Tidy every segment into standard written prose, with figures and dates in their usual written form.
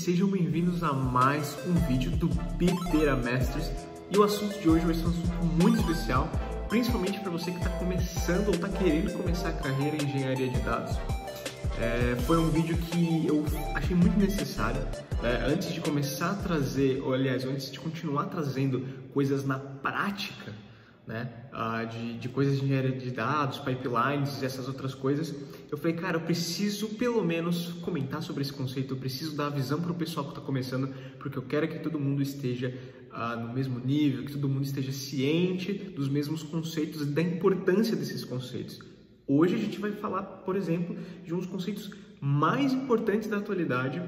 sejam bem-vindos a mais um vídeo do Big Data Masters. E o assunto de hoje vai ser um assunto muito especial, principalmente para você que está começando ou está querendo começar a carreira em engenharia de dados. Foi um vídeo que eu achei muito necessário, antes de começar a trazer, ou aliás, antes de continuar trazendo coisas na prática, de coisas de engenharia de dados, pipelines e essas outras coisas, eu falei, cara, eu preciso pelo menos comentar sobre esse conceito, eu preciso dar a visão para o pessoal que está começando, porque eu quero que todo mundo esteja no mesmo nível, que todo mundo esteja ciente dos mesmos conceitos e da importância desses conceitos. Hoje a gente vai falar, por exemplo, de um dos conceitos mais importantes da atualidade,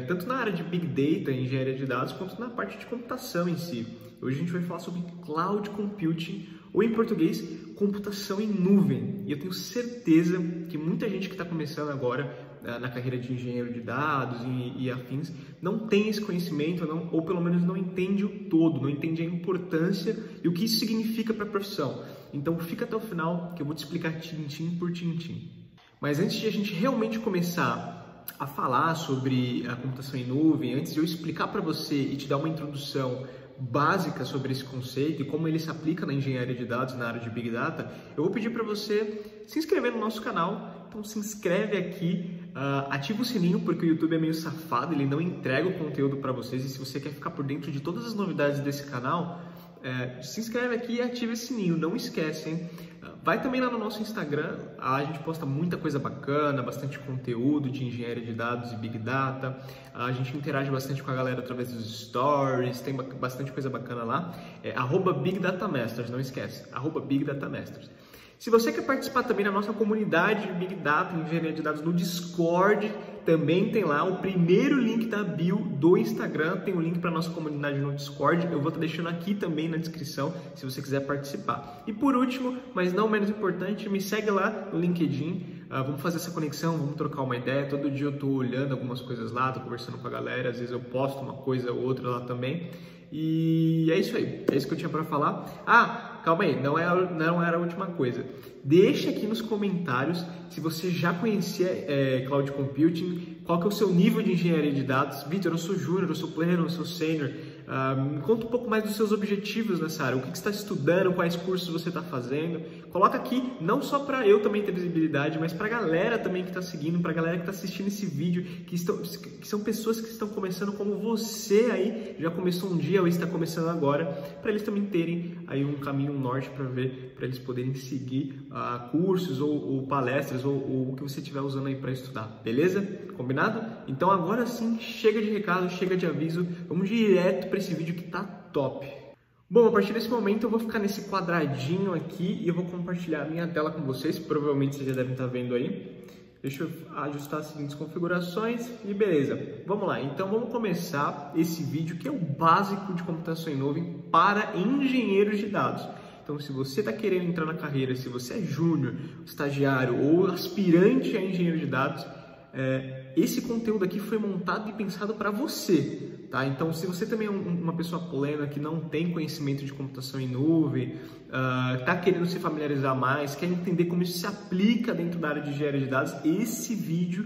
tanto na área de Big Data, engenharia de dados, quanto na parte de computação em si. Hoje a gente vai falar sobre Cloud Computing, ou em português, computação em nuvem. E eu tenho certeza que muita gente que está começando agora na carreira de engenheiro de dados e afins não tem esse conhecimento, ou pelo menos não entende o todo, não entende a importância e o que isso significa para a profissão. Então fica até o final que eu vou te explicar tintim por tintim. Mas antes de a gente realmente começar a falar sobre a computação em nuvem, antes de eu explicar para você e te dar uma introdução básica sobre esse conceito e como ele se aplica na engenharia de dados, na área de Big Data, eu vou pedir para você se inscrever no nosso canal. Então se inscreve aqui, ativa o sininho, porque o YouTube é meio safado, ele não entrega o conteúdo para vocês, e se você quer ficar por dentro de todas as novidades desse canal, se inscreve aqui e ativa esse sininho, não esquece, hein? Vai também lá no nosso Instagram, a gente posta muita coisa bacana, bastante conteúdo de engenharia de dados e Big Data, a gente interage bastante com a galera através dos stories, tem bastante coisa bacana lá, @BigDataMasters, não esquece, @BigDataMasters. Se você quer participar também da nossa comunidade de Big Data e engenharia de dados no Discord, também tem lá o primeiro link da bio do Instagram, tem o link para a nossa comunidade no Discord, eu vou estar deixando aqui também na descrição, se você quiser participar. E por último, mas não menos importante, me segue lá no LinkedIn, vamos fazer essa conexão, vamos trocar uma ideia, todo dia eu estou olhando algumas coisas lá, estou conversando com a galera, às vezes eu posto uma coisa ou outra lá também. E é isso aí, é isso que eu tinha para falar. Calma aí, não era a última coisa. Deixa aqui nos comentários se você já conhecia Cloud Computing, qual que é o seu nível de engenharia de dados. Vitor, eu sou júnior, eu sou pleno, eu sou sênior. Me conta um pouco mais dos seus objetivos nessa área, o que você está estudando, quais cursos você está fazendo. Coloca aqui, não só para eu também ter visibilidade, mas para a galera também que está seguindo, para a galera que está assistindo esse vídeo, que são pessoas que estão começando como você aí, já começou um dia ou está começando agora, para eles também terem aí um caminho, um norte para ver, para eles poderem seguir cursos ou palestras ou o que você estiver usando aí para estudar, beleza? Combinado? Então agora sim, chega de recado, chega de aviso, vamos direto para esse vídeo que tá top. Bom, a partir desse momento eu vou ficar nesse quadradinho aqui e eu vou compartilhar a minha tela com vocês, provavelmente vocês já devem estar vendo aí. Deixa eu ajustar as seguintes configurações e beleza. Vamos lá, então vamos começar esse vídeo que é o básico de computação em nuvem para engenheiros de dados. Então, se você está querendo entrar na carreira, se você é júnior, estagiário ou aspirante a engenheiro de dados, esse conteúdo aqui foi montado e pensado para você, tá? Então, se você também é uma pessoa plena que não tem conhecimento de computação em nuvem, está querendo se familiarizar mais, quer entender como isso se aplica dentro da área de engenharia de dados, esse vídeo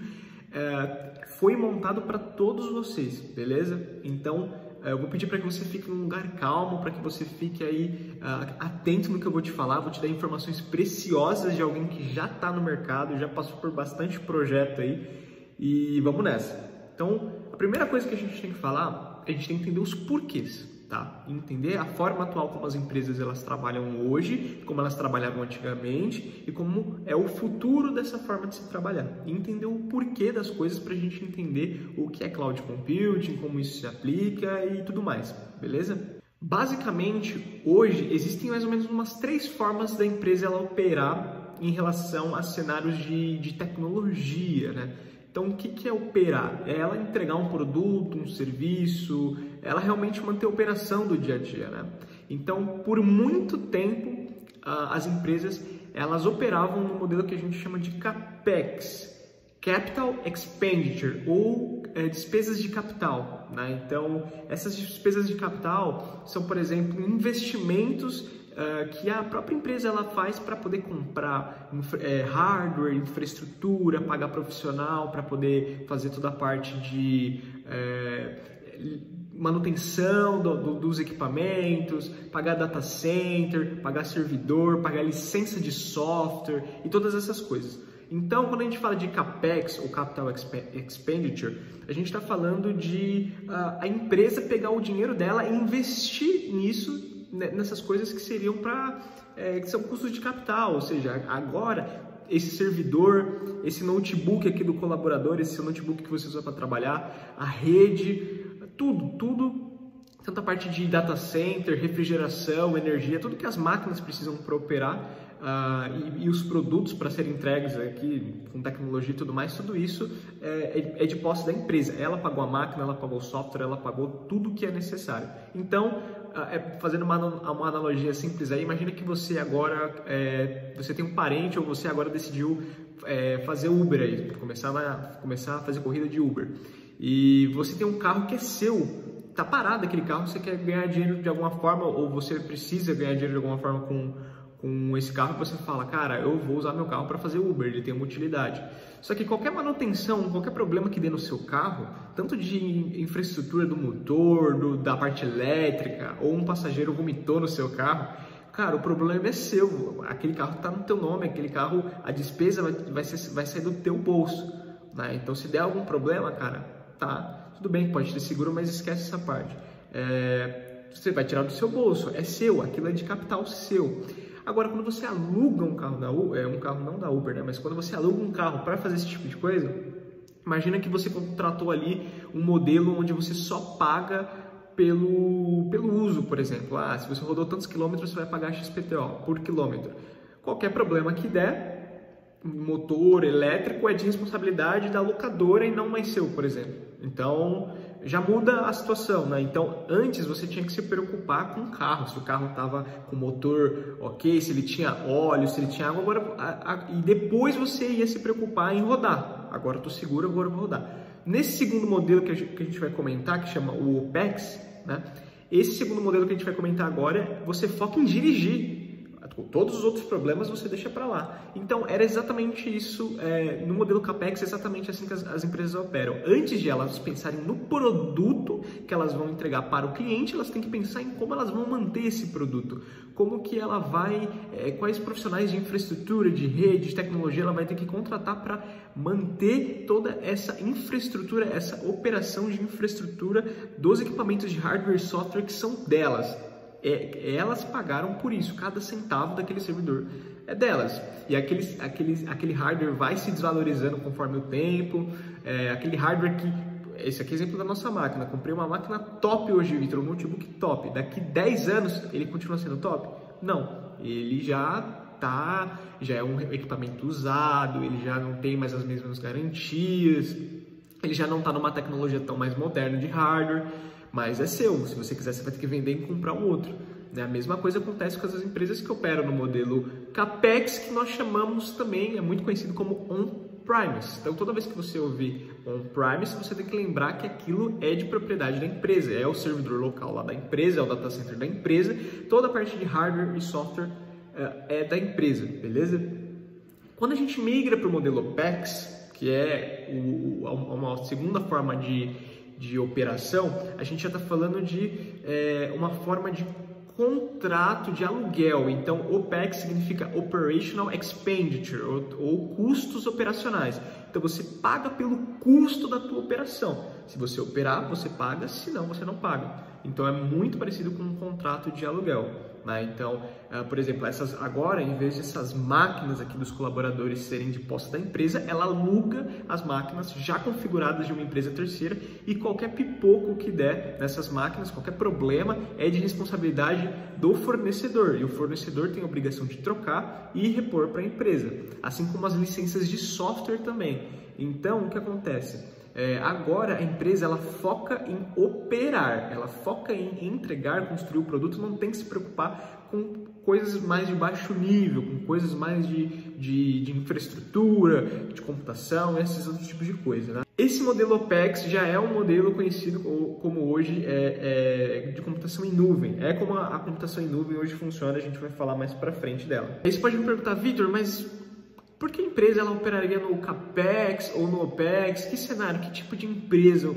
foi montado para todos vocês, beleza? Então, eu vou pedir para que você fique num lugar calmo, para que você fique aí atento no que eu vou te falar, vou te dar informações preciosas de alguém que já está no mercado, já passou por bastante projeto aí, e vamos nessa. Então, a primeira coisa que a gente tem que falar, a gente tem que entender os porquês, tá? Entender a forma atual como as empresas elas trabalham hoje, como elas trabalhavam antigamente e como é o futuro dessa forma de se trabalhar. E entender o porquê das coisas para a gente entender o que é Cloud Computing, como isso se aplica e tudo mais, beleza? Basicamente, hoje existem mais ou menos umas 3 formas da empresa ela operar em relação a cenários de tecnologia, né? Então, o que é operar? É ela entregar um produto, um serviço, ela realmente manter a operação do dia a dia, né? Então, por muito tempo, as empresas, elas operavam no modelo que a gente chama de CAPEX, Capital Expenditure, ou despesas de capital, né? Então, essas despesas de capital são, por exemplo, investimentos que a própria empresa ela faz para poder comprar hardware, infraestrutura, pagar profissional para poder fazer toda a parte de manutenção dos equipamentos, pagar data center, pagar servidor, pagar licença de software e todas essas coisas. Então, quando a gente fala de CAPEX ou Capital Expenditure, a gente está falando de a empresa pegar o dinheiro dela e investir nisso, nessas coisas que seriam que são custos de capital, ou seja, agora esse servidor, esse notebook aqui do colaborador, esse notebook que você usa para trabalhar, a rede, tudo, tanto a parte de data center, refrigeração, energia, tudo que as máquinas precisam para operar e os produtos para serem entregues aqui com tecnologia e tudo mais, tudo isso é de posse da empresa. Ela pagou a máquina, ela pagou o software, ela pagou tudo que é necessário. Então, fazendo uma analogia simples aí, imagina que você agora você tem um parente ou você agora decidiu fazer Uber aí, começar a fazer corrida de Uber. E você tem um carro que é seu, tá parado aquele carro, você quer ganhar dinheiro de alguma forma ou você precisa ganhar dinheiro de alguma forma com esse carro, você fala, cara, eu vou usar meu carro para fazer Uber, ele tem uma utilidade. Só que qualquer manutenção, qualquer problema que dê no seu carro, tanto de infraestrutura do motor, da parte elétrica, ou um passageiro vomitou no seu carro, cara, o problema é seu, aquele carro está no teu nome, aquele carro, a despesa vai sair do teu bolso, né? Então se der algum problema, cara, tá, tudo bem, pode ter seguro, mas esquece essa parte. Você vai tirar do seu bolso, é seu, aquilo é de capital seu. Agora, quando você aluga um carro um carro não da Uber, né? Mas quando você aluga um carro para fazer esse tipo de coisa, imagina que você contratou ali um modelo onde você só paga pelo uso, por exemplo. Se você rodou tantos quilômetros, você vai pagar XPTO por quilômetro. Qualquer problema que der, motor elétrico é de responsabilidade da locadora e não mais seu, por exemplo. Então, já muda a situação, né? Então, antes você tinha que se preocupar com o carro, se o carro estava com motor ok, se ele tinha óleo, se ele tinha água, e depois você ia se preocupar em rodar. Agora estou seguro, agora eu vou rodar. Nesse segundo modelo que a gente vai comentar, que chama o OPEX, né? Esse segundo modelo que a gente vai comentar agora, você foca em dirigir. Todos os outros problemas você deixa para lá. Então, era exatamente isso, no modelo CAPEX, exatamente assim que as empresas operam. Antes de elas pensarem no produto que elas vão entregar para o cliente, elas têm que pensar em como elas vão manter esse produto. Como que ela vai, quais profissionais de infraestrutura, de rede, de tecnologia ela vai ter que contratar para manter toda essa infraestrutura, essa operação de infraestrutura dos equipamentos de hardware e software que são delas. Elas pagaram por isso, cada centavo daquele servidor é delas. E aquele hardware vai se desvalorizando conforme o tempo, aquele hardware esse aqui é exemplo da nossa máquina, comprei uma máquina top hoje, Vitor, um notebook top, daqui 10 anos ele continua sendo top? Não, ele já é um equipamento usado, ele já não tem mais as mesmas garantias, ele já não está numa tecnologia tão mais moderna de hardware, mas é seu, se você quiser você vai ter que vender e comprar um outro. A mesma coisa acontece com as empresas que operam no modelo CAPEX, que nós chamamos também, é muito conhecido como On-Premise. Então toda vez que você ouvir On-Premise, você tem que lembrar que aquilo é de propriedade da empresa, é o servidor local lá da empresa, é o data center da empresa, toda a parte de hardware e software é da empresa, beleza? Quando a gente migra para o modelo OPEX, que é uma segunda forma de operação, a gente já está falando de uma forma de contrato de aluguel. Então, OPEX significa Operational Expenditure, ou custos operacionais. Então, você paga pelo custo da tua operação. Se você operar, você paga, se não, você não paga. Então, é muito parecido com um contrato de aluguel, né? Então, por exemplo, agora, em vez dessas máquinas aqui dos colaboradores serem de posse da empresa, ela aluga as máquinas já configuradas de uma empresa terceira e qualquer pipoco que der nessas máquinas, qualquer problema, é de responsabilidade do fornecedor. E o fornecedor tem a obrigação de trocar e repor para a empresa, assim como as licenças de software também. Então, o que acontece? Agora a empresa ela foca em operar, ela foca em entregar, construir o produto, não tem que se preocupar com coisas mais de baixo nível, com coisas mais de infraestrutura, de computação, esses outros tipos de coisa, né? Esse modelo OPEX já é um modelo conhecido como hoje de computação em nuvem. É como a computação em nuvem hoje funciona, a gente vai falar mais pra frente dela. Aí você pode me perguntar, Vitor, mas por que a empresa ela operaria no CAPEX ou no OPEX? Que cenário, que tipo de empresa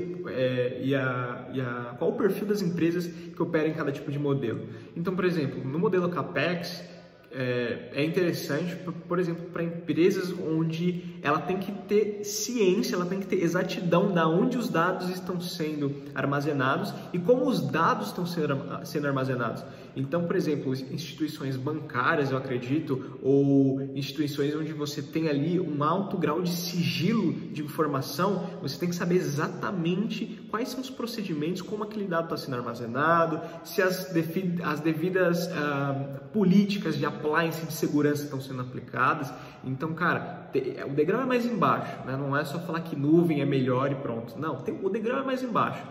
qual o perfil das empresas que operam em cada tipo de modelo? Então, por exemplo, no modelo CAPEX, é interessante, por exemplo, para empresas onde ela tem que ter ciência, ela tem que ter exatidão de onde os dados estão sendo armazenados e como os dados estão sendo armazenados. Então, por exemplo, instituições bancárias, eu acredito, ou instituições onde você tem ali um alto grau de sigilo de informação, você tem que saber exatamente quais são os procedimentos, como aquele dado está sendo armazenado, se as devidas políticas de appliance de segurança estão sendo aplicadas. Então, cara, o degrau é mais embaixo, né? Não é só falar que nuvem é melhor e pronto. Não, o degrau é mais embaixo.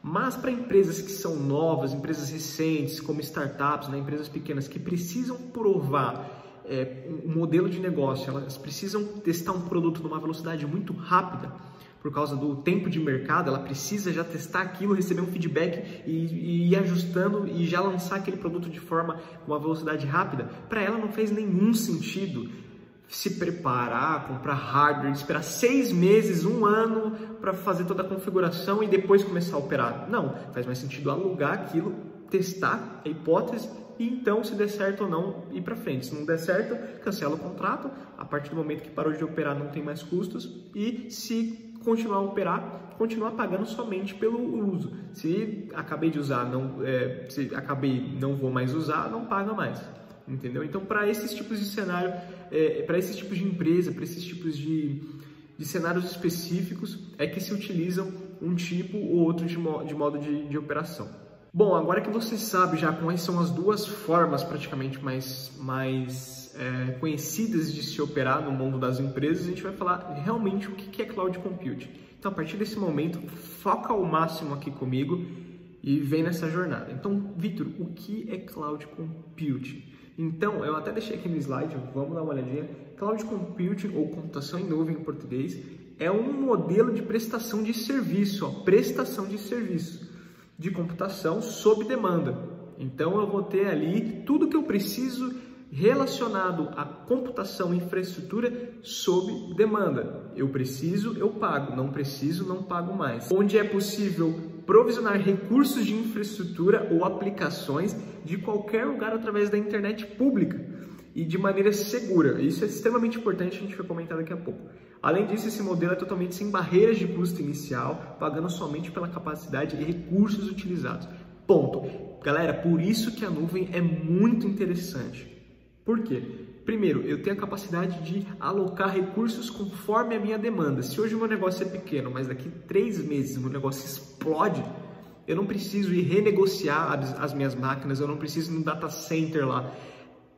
Mas para empresas que são novas, empresas recentes, como startups, né, empresas pequenas que precisam provar um modelo de negócio, elas precisam testar um produto numa velocidade muito rápida, por causa do tempo de mercado, ela precisa já testar aquilo, receber um feedback e ir ajustando e já lançar aquele produto de forma com uma velocidade rápida. Para ela não fez nenhum sentido se preparar, comprar hardware, esperar 6 meses, 1 ano para fazer toda a configuração e depois começar a operar. Não, faz mais sentido alugar aquilo, testar a hipótese e então, se der certo ou não, ir para frente. Se não der certo, cancela o contrato, a partir do momento que parou de operar não tem mais custos e se continuar a operar, continuar pagando somente pelo uso. Se acabei de usar, não vou mais usar, não paga mais. Entendeu? Então, para esses tipos de cenário, para esses tipos de empresa, para esses tipos de cenários específicos, é que se utilizam um tipo ou outro de modo de operação. Bom, agora que você sabe já quais são as duas formas praticamente mais conhecidas de se operar no mundo das empresas, a gente vai falar realmente o que é Cloud Computing. Então, a partir desse momento, foca ao máximo aqui comigo e vem nessa jornada. Então, Vitor, o que é Cloud Computing? Então, eu até deixei aqui no slide, vamos dar uma olhadinha. Cloud Computing, ou computação em nuvem em português, é um modelo de prestação de serviço, prestação de serviço de computação sob demanda. Então, eu vou ter ali tudo que eu preciso relacionado à computação e infraestrutura sob demanda. Eu preciso, eu pago. Não preciso, não pago mais. Onde é possível provisionar recursos de infraestrutura ou aplicações de qualquer lugar através da internet pública e de maneira segura. Isso é extremamente importante, a gente vai comentar daqui a pouco. Além disso, esse modelo é totalmente sem barreiras de custo inicial, pagando somente pela capacidade e recursos utilizados. Ponto. Galera, por isso que a nuvem é muito interessante. Por quê? Primeiro, eu tenho a capacidade de alocar recursos conforme a minha demanda. Se hoje o meu negócio é pequeno, mas daqui 3 meses o meu negócio explode, eu não preciso ir renegociar as minhas máquinas, eu não preciso ir no data center lá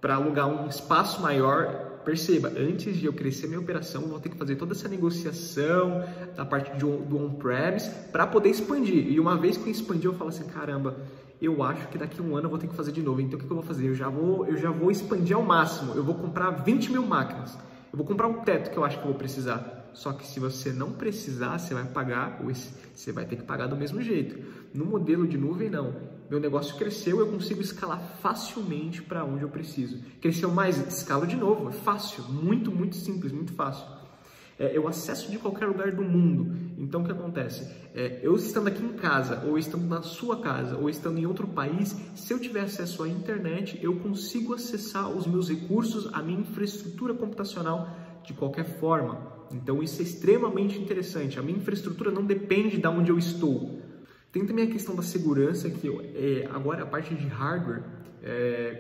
para alugar um espaço maior. Perceba, antes de eu crescer minha operação, eu vou ter que fazer toda essa negociação da parte do on-premise para poder expandir. E uma vez que eu expandir, eu falo assim, caramba, eu acho que daqui a 1 ano eu vou ter que fazer de novo. Então o que eu vou fazer? Eu já vou expandir ao máximo. Eu vou comprar 20 mil máquinas. Eu vou comprar um teto que eu acho que eu vou precisar. Só que se você não precisar, você vai ter que pagar do mesmo jeito. No modelo de nuvem, não. Meu negócio cresceu, eu consigo escalar facilmente para onde eu preciso. Cresceu mais, escalo de novo. É fácil, muito, muito simples, muito fácil. Eu acesso de qualquer lugar do mundo. Então, o que acontece? Eu estando aqui em casa, ou estando na sua casa, ou estando em outro país, se eu tiver acesso à internet, eu consigo acessar os meus recursos, a minha infraestrutura computacional de qualquer forma. Então, isso é extremamente interessante. A minha infraestrutura não depende de onde eu estou. Tem também a questão da segurança, que agora a parte de hardware,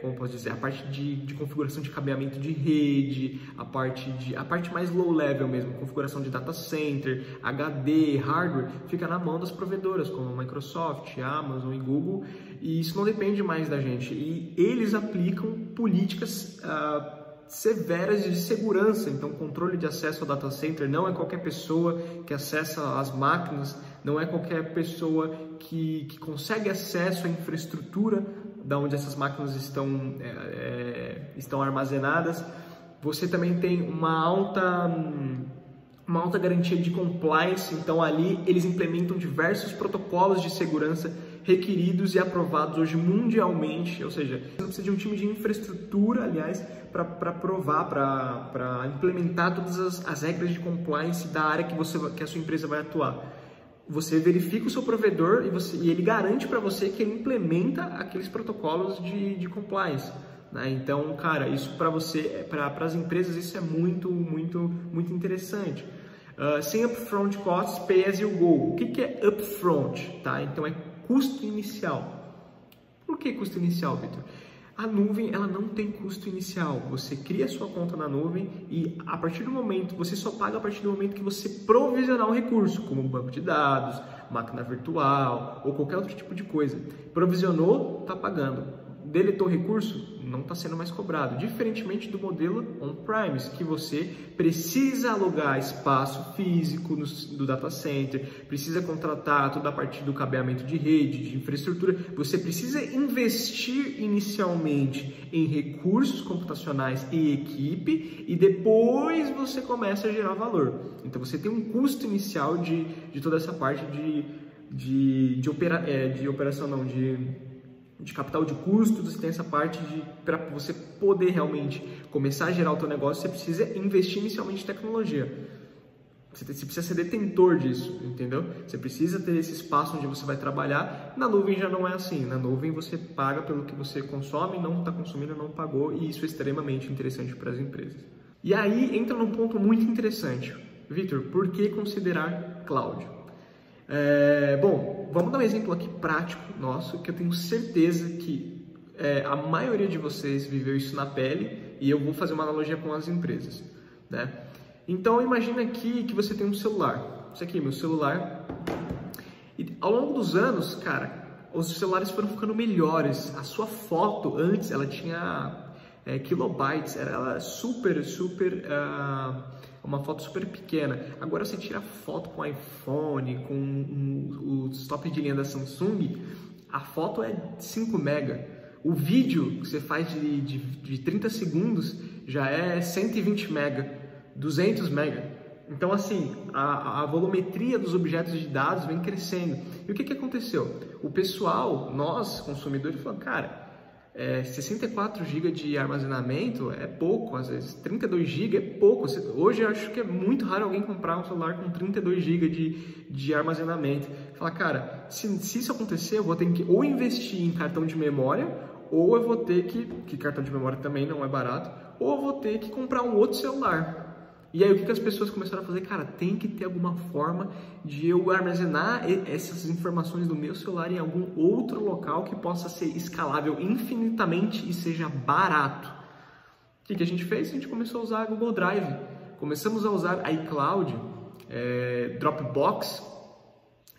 como posso dizer, a parte de configuração de cabeamento de rede, a parte mais low level mesmo, configuração de data center, HD, hardware, fica na mão das provedoras, como a Microsoft, Amazon e Google, e isso não depende mais da gente. E eles aplicam políticas severas de segurança, então controle de acesso ao data center, não é qualquer pessoa que acessa as máquinas, não é qualquer pessoa que consegue acesso à infraestrutura da onde essas máquinas estão armazenadas. Você também tem uma alta garantia de compliance, então ali eles implementam diversos protocolos de segurança requeridos e aprovados hoje mundialmente, ou seja, você não precisa de um time de infraestrutura, aliás, para provar, para implementar todas as regras de compliance da área que a sua empresa vai atuar. Você verifica o seu provedor e ele garante para você que ele implementa aqueles protocolos de compliance. Né? Então, cara, isso para você, para as empresas, isso é muito interessante. Sem upfront costs, pay as you go. O que é upfront? Tá? Então, é custo inicial. Por que custo inicial, Victor? A nuvem, ela não tem custo inicial. Você cria a sua conta na nuvem e a partir do momento, você só paga a partir do momento que você provisionar um recurso, como um banco de dados, máquina virtual ou qualquer outro tipo de coisa. Provisionou, está pagando. Deletou o recurso, não está sendo mais cobrado. Diferentemente do modelo on-premise, que você precisa alugar espaço físico do data center, precisa contratar toda a parte do cabeamento de rede, de infraestrutura. Você precisa investir inicialmente em recursos computacionais e equipe e depois você começa a gerar valor. Então você tem um custo inicial de toda essa parte de capital de custos. Você tem essa parte para você poder realmente começar a gerar o teu negócio, você precisa investir inicialmente em tecnologia. Você precisa ser detentor disso, entendeu? Você precisa ter esse espaço onde você vai trabalhar. Na nuvem já não é assim. Na nuvem você paga pelo que você consome, não está consumindo, não pagou, e isso é extremamente interessante para as empresas. E aí entra num ponto muito interessante. Victor, por que considerar cloud? Bom, vamos dar um exemplo aqui prático nosso, que eu tenho certeza que a maioria de vocês viveu isso na pele, e eu vou fazer uma analogia com as empresas, né? Então imagina aqui que você tem um celular, isso aqui é meu celular, e ao longo dos anos, cara, os celulares foram ficando melhores. A sua foto antes, ela tinha kilobytes, era uma foto super pequena. Agora você tira foto com iPhone, com os top de linha da Samsung, a foto é 5 mega. O vídeo que você faz de 30 segundos já é 120 mega, 200 mega. Então assim, a volumetria dos objetos de dados vem crescendo. E o que aconteceu? O pessoal, nós consumidores, falamos, cara, 64 GB de armazenamento é pouco, às vezes 32 GB é pouco. Hoje eu acho que é muito raro alguém comprar um celular com 32 GB de armazenamento. Fala, cara, se isso acontecer, eu vou ter que ou investir em cartão de memória, ou eu vou ter que cartão de memória também não é barato, ou eu vou ter que comprar um outro celular. E aí o que as pessoas começaram a fazer? Cara, tem que ter alguma forma de eu armazenar essas informações do meu celular em algum outro local que possa ser escalável infinitamente e seja barato. O que a gente fez? A gente começou a usar a Google Drive. Começamos a usar a iCloud, Dropbox,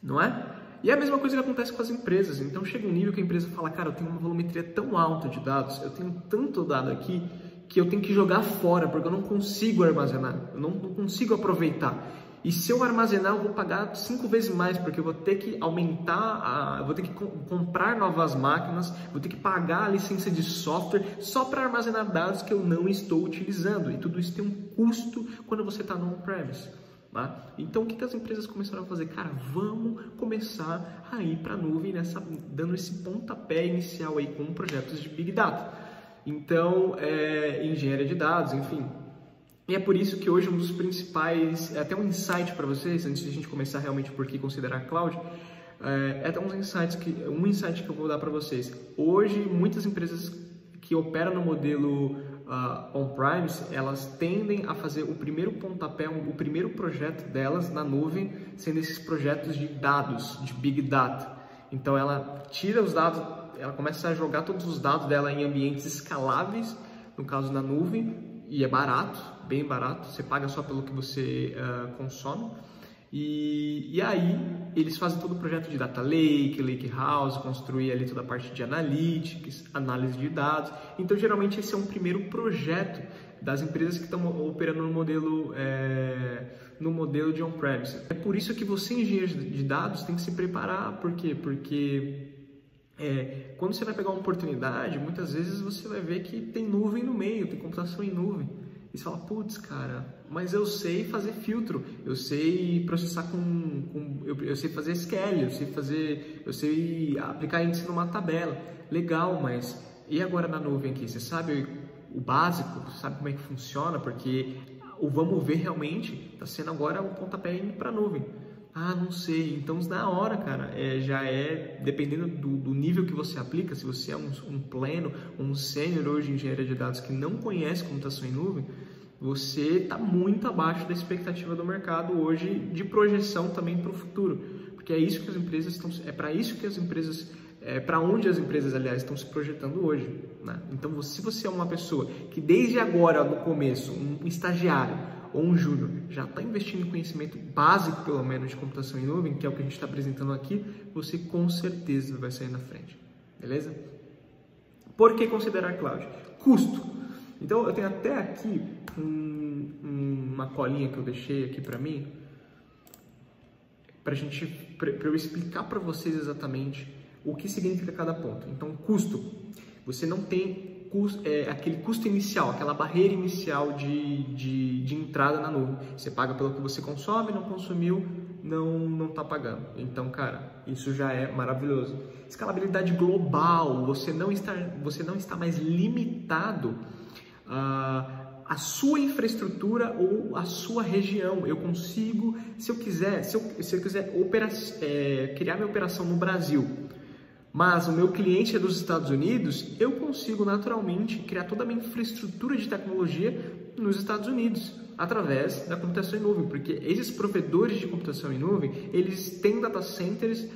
não é? E é a mesma coisa que acontece com as empresas. Então chega um nível que a empresa fala, cara, eu tenho uma volumetria tão alta de dados, eu tenho tanto dado aqui, que eu tenho que jogar fora, porque eu não consigo armazenar, eu não consigo aproveitar. E se eu armazenar, eu vou pagar 5 vezes mais, porque eu vou ter que aumentar, vou ter que comprar novas máquinas, vou ter que pagar a licença de software só para armazenar dados que eu não estou utilizando. E tudo isso tem um custo quando você está no on-premise. Tá? Então, o que as empresas começaram a fazer? Cara, vamos começar a ir para a nuvem, dando esse pontapé inicial aí com projetos de Big Data. Então, engenharia de dados, enfim. E é por isso que hoje um dos principais, até um insight para vocês, antes de a gente começar realmente por que considerar cloud, até um insight que eu vou dar para vocês. Hoje, muitas empresas que operam no modelo on-premise, elas tendem a fazer o primeiro pontapé, o primeiro projeto delas na nuvem, sendo esses projetos de dados, de Big Data. Então, ela tira os dados, ela começa a jogar todos os dados dela em ambientes escaláveis, no caso na nuvem, e é barato, bem barato, você paga só pelo que você consome. E aí eles fazem todo o projeto de Data Lake, Lake House, construir ali toda a parte de Analytics, análise de dados. Então geralmente esse é um primeiro projeto das empresas que estão operando no modelo de on-premise. É por isso que você, engenheiro de dados, tem que se preparar. Por quê? Porque Quando você vai pegar uma oportunidade, muitas vezes você vai ver que tem nuvem no meio, tem computação em nuvem. E você fala, putz, cara, mas eu sei fazer filtro, eu sei processar eu sei fazer SQL, eu sei aplicar índice numa tabela. Legal, mas e agora na nuvem aqui? Você sabe o básico? Você sabe como é que funciona? Porque o vamos ver realmente está sendo agora o pontapé indo para a nuvem. Ah, não sei. Então, na hora, cara, já dependendo do nível que você aplica, se você é um pleno, um sênior hoje em engenharia de dados que não conhece computação em nuvem, você está muito abaixo da expectativa do mercado hoje de projeção também para o futuro. Porque é isso que as empresas estão, para onde as empresas, aliás, estão se projetando hoje, né? Então, se você é uma pessoa que desde agora, no começo, um estagiário ou um júnior, já está investindo em conhecimento básico, pelo menos, de computação em nuvem, que é o que a gente está apresentando aqui, você com certeza vai sair na frente, beleza? Por que considerar cloud? Custo. Então, eu tenho até aqui uma colinha que eu deixei aqui para mim, para eu explicar para vocês exatamente o que significa cada ponto. Então, custo. Você não tem aquele custo inicial, aquela barreira inicial de entrada na nuvem. Você paga pelo que você consome, não consumiu, não está pagando. Então, cara, isso já é maravilhoso. Escalabilidade global, você não está mais limitado a sua infraestrutura ou a sua região. Eu consigo, se eu quiser criar minha operação no Brasil, mas o meu cliente é dos Estados Unidos, eu consigo naturalmente criar toda a minha infraestrutura de tecnologia nos Estados Unidos, através da computação em nuvem, porque esses provedores de computação em nuvem, eles têm data centers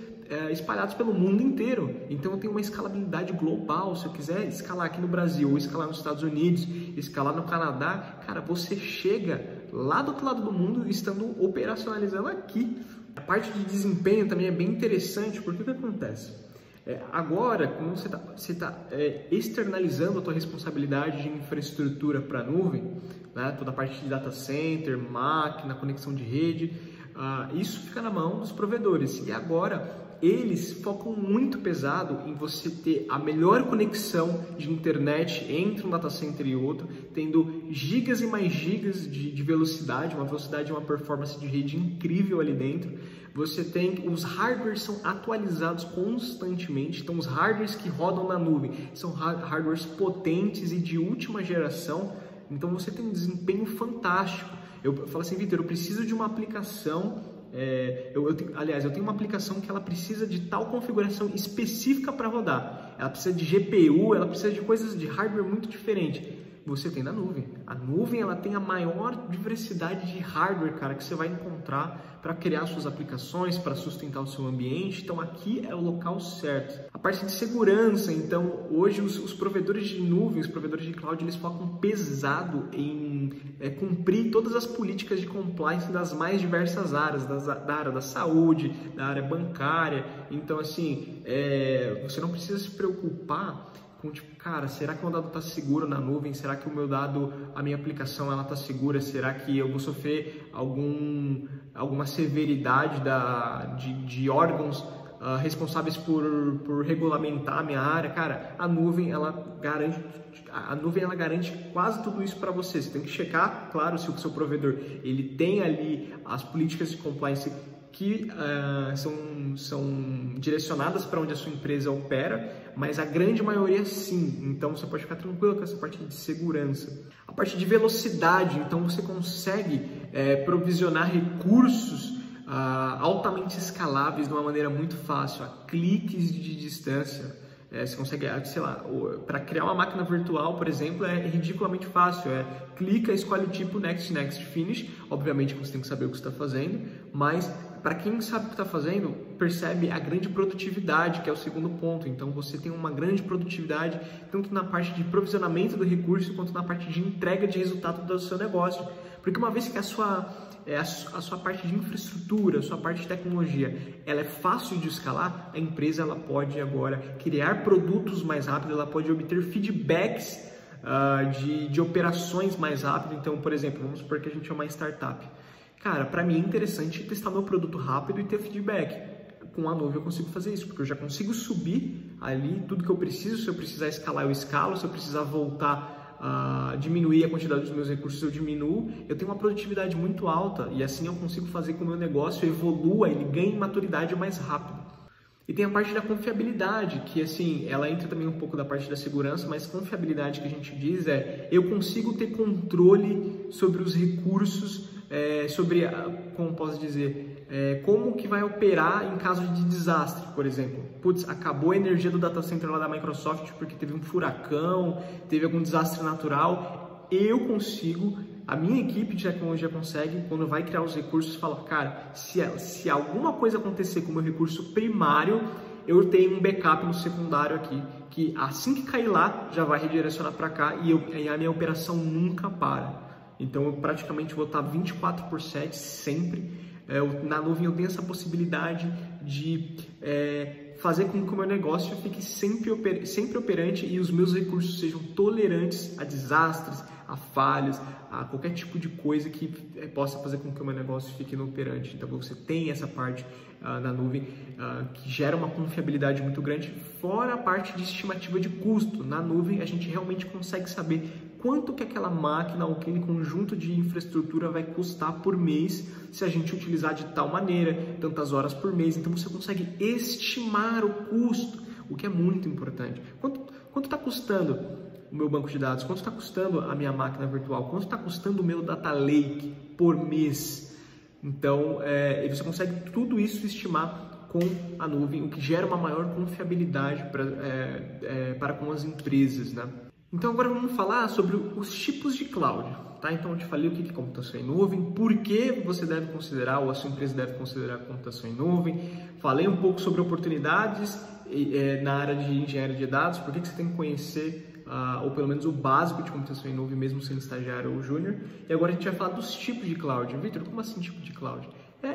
espalhados pelo mundo inteiro. Então eu tenho uma escalabilidade global. Se eu quiser escalar aqui no Brasil, ou escalar nos Estados Unidos, escalar no Canadá, cara, você chega lá do outro lado do mundo estando operacionalizando aqui. A parte de desempenho também é bem interessante, porque o que acontece? Agora, como você tá externalizando a tua responsabilidade de infraestrutura para a nuvem, né, toda a parte de data center, máquina, conexão de rede, isso fica na mão dos provedores. E agora eles focam muito pesado em você ter a melhor conexão de internet entre um data center e outro, tendo gigas e mais gigas de velocidade, uma velocidade e uma performance de rede incrível ali dentro. Você tem, os hardwares são atualizados constantemente, então os hardwares que rodam na nuvem são hardwares potentes e de última geração, então você tem um desempenho fantástico. Eu falo assim, Vitor, eu preciso de uma aplicação, aliás, eu tenho uma aplicação que ela precisa de tal configuração específica para rodar, ela precisa de GPU, ela precisa de coisas de hardware muito diferente. Você tem na nuvem. A nuvem, ela tem a maior diversidade de hardware, cara, que você vai encontrar para criar suas aplicações, para sustentar o seu ambiente. Então aqui é o local certo. A parte de segurança, então hoje os provedores de nuvem, os provedores de cloud, eles focam pesado em cumprir todas as políticas de compliance das mais diversas áreas, da área da saúde, da área bancária. Então assim, você não precisa se preocupar com tipo, cara, será que o meu dado está seguro na nuvem? Será que o meu dado, a minha aplicação, ela está segura? Será que eu vou sofrer alguma severidade de órgãos responsáveis por regulamentar a minha área? Cara, a nuvem ela garante quase tudo isso para você. Você tem que checar, claro, se o seu provedor ele tem ali as políticas de compliance que são direcionadas para onde a sua empresa opera, mas a grande maioria sim. Então você pode ficar tranquilo com essa parte de segurança. A parte de velocidade, então você consegue provisionar recursos altamente escaláveis de uma maneira muito fácil, a cliques de distância. Você consegue, sei lá, para criar uma máquina virtual, por exemplo, é ridiculamente fácil. Clica, escolhe o tipo Next, Next, Finish. Obviamente você tem que saber o que você está fazendo, mas para quem sabe o que está fazendo, percebe a grande produtividade, que é o segundo ponto. Então você tem uma grande produtividade, tanto na parte de provisionamento do recurso, quanto na parte de entrega de resultado do seu negócio. Porque uma vez que a sua parte de infraestrutura, a sua parte de tecnologia, ela é fácil de escalar, a empresa ela pode agora criar produtos mais rápido, ela pode obter feedbacks de operações mais rápido. Então, por exemplo, vamos supor que a gente é uma startup. Cara, para mim é interessante testar meu produto rápido e ter feedback. Com a nuvem eu consigo fazer isso, porque eu já consigo subir ali tudo que eu preciso. Se eu precisar escalar, eu escalo. Se eu precisar voltar a diminuir a quantidade dos meus recursos, eu diminuo. Eu tenho uma produtividade muito alta e assim eu consigo fazer com que o meu negócio evolua, ele ganhe maturidade mais rápido. E tem a parte da confiabilidade, que assim, ela entra também um pouco da parte da segurança, mas confiabilidade que a gente diz é, eu consigo ter controle sobre os recursos, sobre, como posso dizer, como que vai operar em caso de desastre, por exemplo. Putz, acabou a energia do data center lá da Microsoft porque teve um furacão, teve algum desastre natural, eu consigo... A minha equipe de tecnologia consegue, quando vai criar os recursos, fala, cara, se alguma coisa acontecer com o meu recurso primário, eu tenho um backup no secundário aqui, que assim que cair lá, já vai redirecionar para cá e a minha operação nunca para. Então, eu praticamente vou estar 24/7 sempre. Na nuvem eu tenho essa possibilidade de fazer com que o meu negócio fique sempre operante e os meus recursos sejam tolerantes a desastres, a falhas, a qualquer tipo de coisa que possa fazer com que o meu negócio fique inoperante. Então você tem essa parte na nuvem que gera uma confiabilidade muito grande, fora a parte de estimativa de custo. Na nuvem a gente realmente consegue saber quanto que aquela máquina ou aquele conjunto de infraestrutura vai custar por mês se a gente utilizar de tal maneira, tantas horas por mês. Então você consegue estimar o custo, o que é muito importante. Quanto está custando o meu banco de dados? Quanto está custando a minha máquina virtual? Quanto está custando o meu data lake por mês? Então, você consegue tudo isso estimar com a nuvem, o que gera uma maior confiabilidade para com as empresas, né? Então agora vamos falar sobre os tipos de cloud, tá? Então eu te falei o que é computação em nuvem, por que você deve considerar ou a sua empresa deve considerar computação em nuvem. Falei um pouco sobre oportunidades na área de engenharia de dados, por que você tem que conhecer ou pelo menos o básico de computação em nuvem, mesmo sendo estagiário ou júnior. E agora a gente vai falar dos tipos de cloud. Victor, como assim tipo de cloud?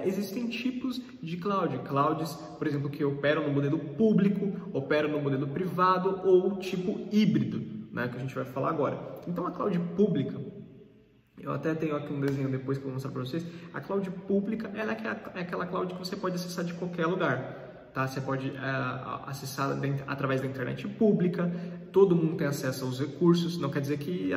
Existem tipos de cloud. Clouds, por exemplo, que operam no modelo público, operam no modelo privado ou tipo híbrido, né, que a gente vai falar agora. Então a cloud pública, eu até tenho aqui um desenho depois que eu vou mostrar para vocês. A cloud pública, ela é aquela cloud que você pode acessar de qualquer lugar. Tá? Você pode acessar através da internet pública, todo mundo tem acesso aos recursos, não quer dizer que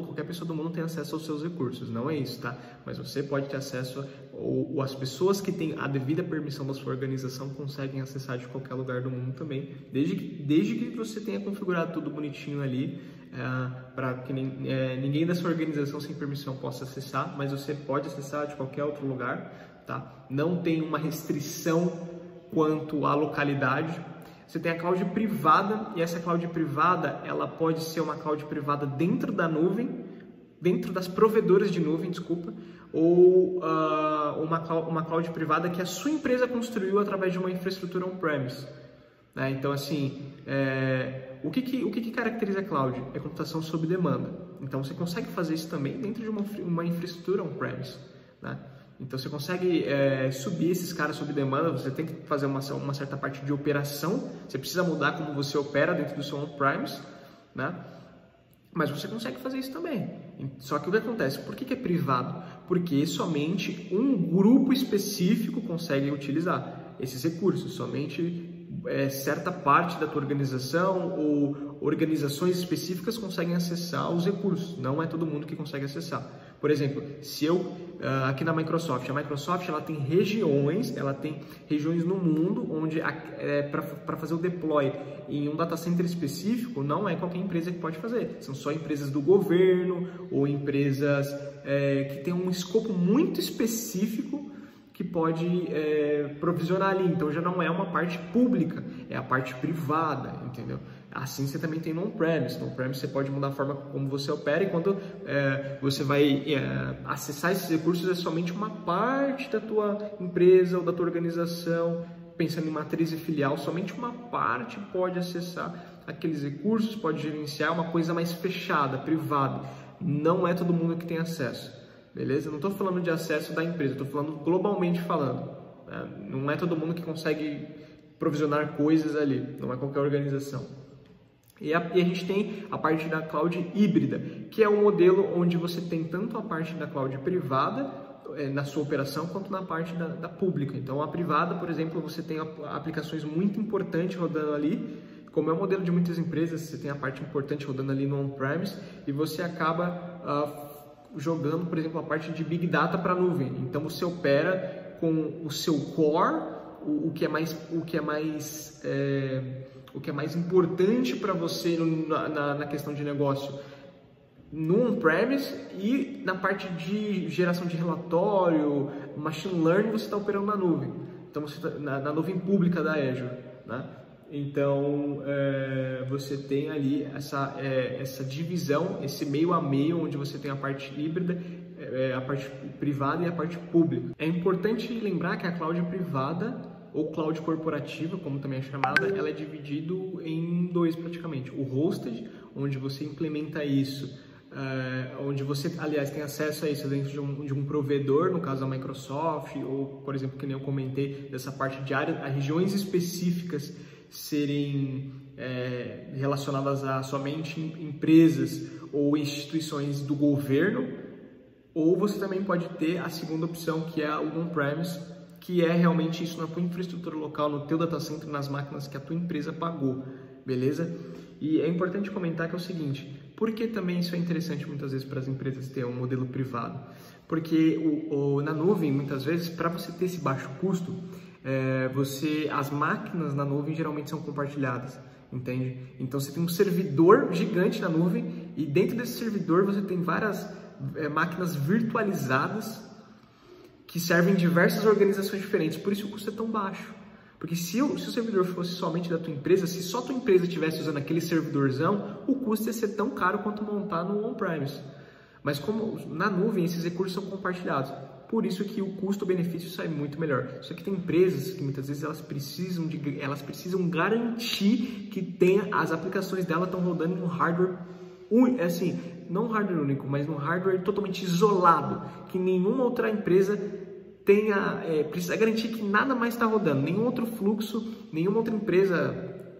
qualquer pessoa do mundo tem acesso aos seus recursos, não é isso, tá? Mas você pode ter acesso, ou as pessoas que têm a devida permissão da sua organização conseguem acessar de qualquer lugar do mundo também, desde que você tenha configurado tudo bonitinho ali, para que ninguém da sua organização sem permissão possa acessar, mas você pode acessar de qualquer outro lugar, tá? Não tem uma restrição quanto à localidade. Você tem a cloud privada, e essa cloud privada, ela pode ser uma cloud privada dentro da nuvem, dentro das provedoras de nuvem, desculpa, ou uma cloud privada que a sua empresa construiu através de uma infraestrutura on-premise. Né? Então, assim, o que caracteriza a cloud? É computação sob demanda. Então, você consegue fazer isso também dentro de uma infraestrutura on-premise, né? Então você consegue subir esses caras sob demanda, você tem que fazer uma certa parte de operação, você precisa mudar como você opera dentro do seu on-premise, né? Mas você consegue fazer isso também. Só que o que acontece? Por que é privado? Porque somente um grupo específico consegue utilizar esses recursos, somente certa parte da tua organização ou organizações específicas conseguem acessar os recursos, não é todo mundo que consegue acessar. Por exemplo, se aqui na Microsoft, a Microsoft ela tem regiões no mundo onde para fazer o deploy em um data center específico, não é qualquer empresa que pode fazer, são só empresas do governo ou empresas que têm um escopo muito específico que pode provisionar ali. Então já não é uma parte pública, é a parte privada, entendeu? Assim você também tem no on-premise. No on-premise você pode mudar a forma como você opera, e quando você vai acessar esses recursos é somente uma parte da tua empresa ou da tua organização, pensando em matriz e filial, somente uma parte pode acessar aqueles recursos, pode gerenciar, uma coisa mais fechada, privada. Não é todo mundo que tem acesso. Beleza? Não estou falando de acesso da empresa, estou falando globalmente falando. Né? Não é todo mundo que consegue provisionar coisas ali, não é qualquer organização. E a gente tem a parte da cloud híbrida, que é um modelo onde você tem tanto a parte da cloud privada na sua operação, quanto na parte da pública. Então a privada, por exemplo, você tem aplicações muito importantes rodando ali, como é o modelo de muitas empresas, você tem a parte importante rodando ali no on-premise e você acaba jogando, por exemplo, a parte de Big Data para a nuvem. Então você opera com o seu core, o que é mais importante para você na questão de negócio no on-premise, e na parte de geração de relatório, machine learning, você está operando na nuvem. Então você na nuvem pública da Azure, né? Então você tem ali essa divisão, esse meio a meio, onde você tem a parte híbrida, a parte privada e a parte pública. É importante lembrar que a cloud privada ou cloud corporativa, como também é chamada, ela é dividido em dois praticamente. O hosted, onde você implementa isso, onde você, aliás, tem acesso a isso dentro de um provedor, no caso da Microsoft, ou, por exemplo, que nem eu comentei, dessa parte de área, a regiões específicas serem relacionadas a somente empresas ou instituições do governo, ou você também pode ter a segunda opção, que é o on-premise, que é realmente isso na tua infraestrutura local, no teu data center, nas máquinas que a tua empresa pagou, beleza? E é importante comentar que é o seguinte, por que também isso é interessante muitas vezes para as empresas ter um modelo privado? Porque na nuvem, muitas vezes, para você ter esse baixo custo, as máquinas na nuvem geralmente são compartilhadas, entende? Então você tem um servidor gigante na nuvem e dentro desse servidor você tem várias máquinas virtualizadas que servem diversas organizações diferentes, por isso o custo é tão baixo. Porque se o servidor fosse somente da tua empresa, se só tua empresa estivesse usando aquele servidorzão, o custo ia ser tão caro quanto montar no on-premise. Mas como na nuvem esses recursos são compartilhados, por isso que o custo-benefício sai muito melhor. Só que tem empresas que muitas vezes elas precisam garantir que as aplicações dela estão rodando em um hardware assim, não um hardware único, mas um hardware totalmente isolado, que nenhuma outra empresa precisa garantir que nada mais está rodando, nenhum outro fluxo, nenhuma outra empresa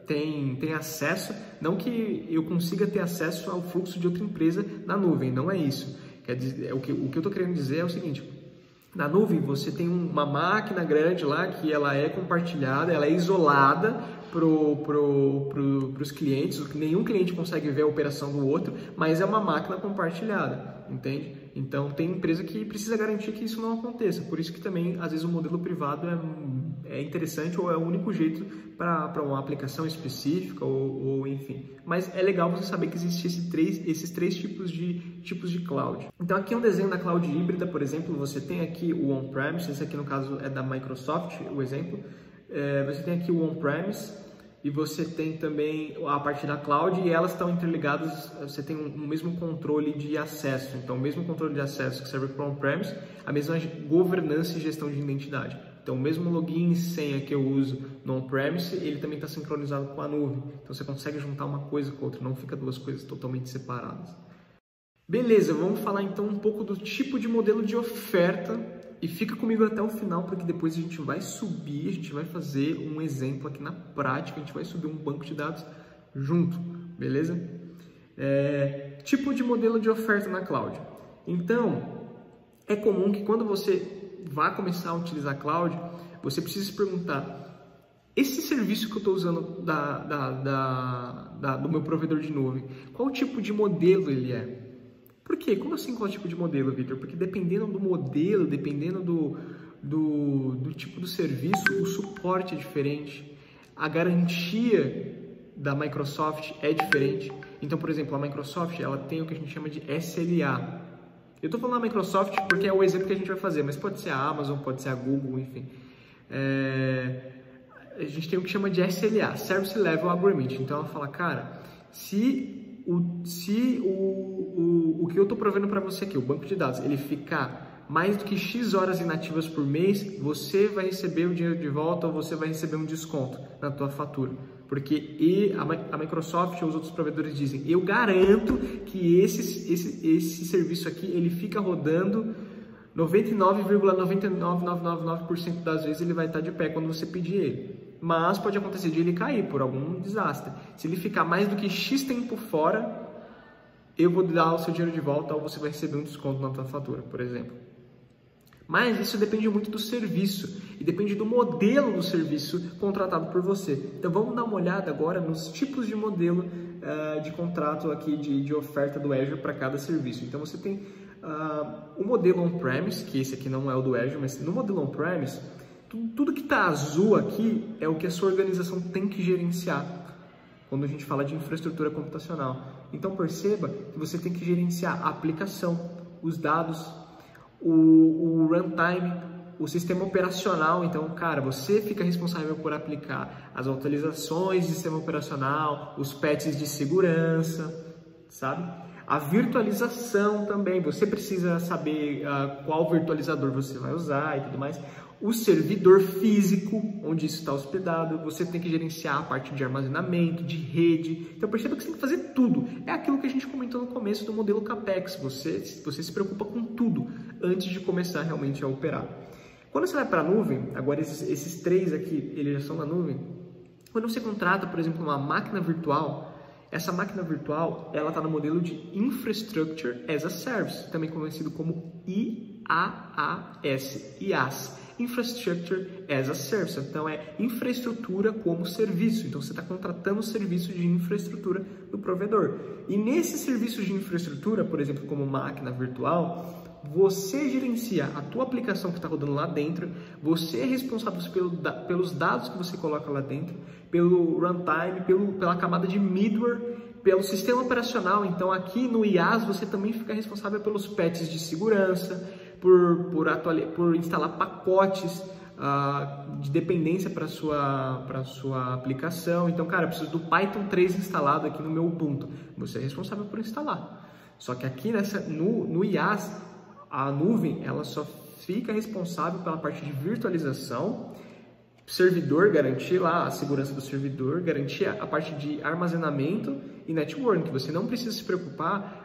tem acesso, não que eu consiga ter acesso ao fluxo de outra empresa na nuvem, não é isso. Quer dizer, o que eu estou querendo dizer é o seguinte, na nuvem você tem uma máquina grande lá que ela é compartilhada, ela é isolada para os clientes, nenhum cliente consegue ver a operação do outro, mas é uma máquina compartilhada, entende? Então tem empresa que precisa garantir que isso não aconteça, por isso que também às vezes o modelo privado é interessante ou é o único jeito para uma aplicação específica ou enfim. Mas é legal você saber que existem esses três tipos de cloud. Então aqui é um desenho da cloud híbrida, por exemplo, você tem aqui o on-premise, esse aqui no caso é da Microsoft, o exemplo. Você tem aqui o on-premise e você tem também a parte da cloud e elas estão interligadas, você tem o mesmo controle de acesso, então o mesmo controle de acesso que serve para o on-premise, a mesma governança e gestão de identidade. Então o mesmo login e senha que eu uso no on-premise, ele também está sincronizado com a nuvem, então você consegue juntar uma coisa com a outra, não fica duas coisas totalmente separadas. Beleza, vamos falar então um pouco do tipo de modelo de oferta. E fica comigo até o final, porque depois a gente vai subir, a gente vai fazer um exemplo aqui na prática, a gente vai subir um banco de dados junto, beleza? Tipo de modelo de oferta na cloud. Então, é comum que quando você vai começar a utilizar a cloud, você precisa se perguntar, esse serviço que eu estou usando do meu provedor de nuvem, qual tipo de modelo ele é? Por quê? Como assim qual tipo de modelo, Victor? Porque dependendo do modelo, dependendo do tipo do serviço, o suporte é diferente, a garantia da Microsoft é diferente. Então, por exemplo, a Microsoft ela tem o que a gente chama de SLA. Eu estou falando da Microsoft porque é o exemplo que a gente vai fazer, mas pode ser a Amazon, pode ser a Google, enfim. A gente tem o que chama de SLA, Service Level Agreement. Então, ela fala, cara, se o que eu estou provendo para você aqui, o banco de dados, ele ficar mais do que X horas inativas por mês, você vai receber o dinheiro de volta ou você vai receber um desconto na tua fatura. Porque a Microsoft ou os outros provedores dizem, eu garanto que esse serviço aqui, ele fica rodando 99,99999% das vezes ele vai estar de pé quando você pedir ele. Mas pode acontecer de ele cair por algum desastre. Se ele ficar mais do que X tempo fora, eu vou dar o seu dinheiro de volta ou você vai receber um desconto na tua fatura, por exemplo. Mas isso depende muito do serviço e depende do modelo do serviço contratado por você. Então vamos dar uma olhada agora nos tipos de modelo de contrato aqui de oferta do Azure para cada serviço. Então você tem o modelo on-premise, que esse aqui não é o do Azure, mas no modelo on-premise, tudo que está azul aqui é o que a sua organização tem que gerenciar quando a gente fala de infraestrutura computacional. Então perceba que você tem que gerenciar a aplicação, os dados, o runtime, o sistema operacional. Então, cara, você fica responsável por aplicar as atualizações de sistema operacional, os patches de segurança, sabe? A virtualização também, você precisa saber qual virtualizador você vai usar e tudo mais. O servidor físico, onde isso está hospedado, você tem que gerenciar a parte de armazenamento, de rede. Então perceba que você tem que fazer tudo. É aquilo que a gente comentou no começo do modelo CAPEX. Você se preocupa com tudo antes de começar realmente a operar. Quando você vai para a nuvem, agora esses três aqui, eles já são na nuvem. Quando você contrata, por exemplo, uma máquina virtual, essa máquina virtual, ela está no modelo de Infrastructure as a Service, também conhecido como IaaS. Infrastructure as a Service, então é infraestrutura como serviço. Então você está contratando o serviço de infraestrutura do provedor. E nesse serviço de infraestrutura, por exemplo, como máquina virtual, você gerencia a tua aplicação que está rodando lá dentro, você é responsável pelos dados que você coloca lá dentro, pelo runtime, pela camada de middleware, pelo sistema operacional. Então aqui no IaaS você também fica responsável pelos patches de segurança, por instalar pacotes de dependência para sua aplicação. Então, cara, eu preciso do Python 3 instalado aqui no meu Ubuntu. Você é responsável por instalar. Só que aqui no IaaS, a nuvem, ela só fica responsável pela parte de virtualização, servidor, garantir lá a segurança do servidor, garantir a parte de armazenamento e networking, que você não precisa se preocupar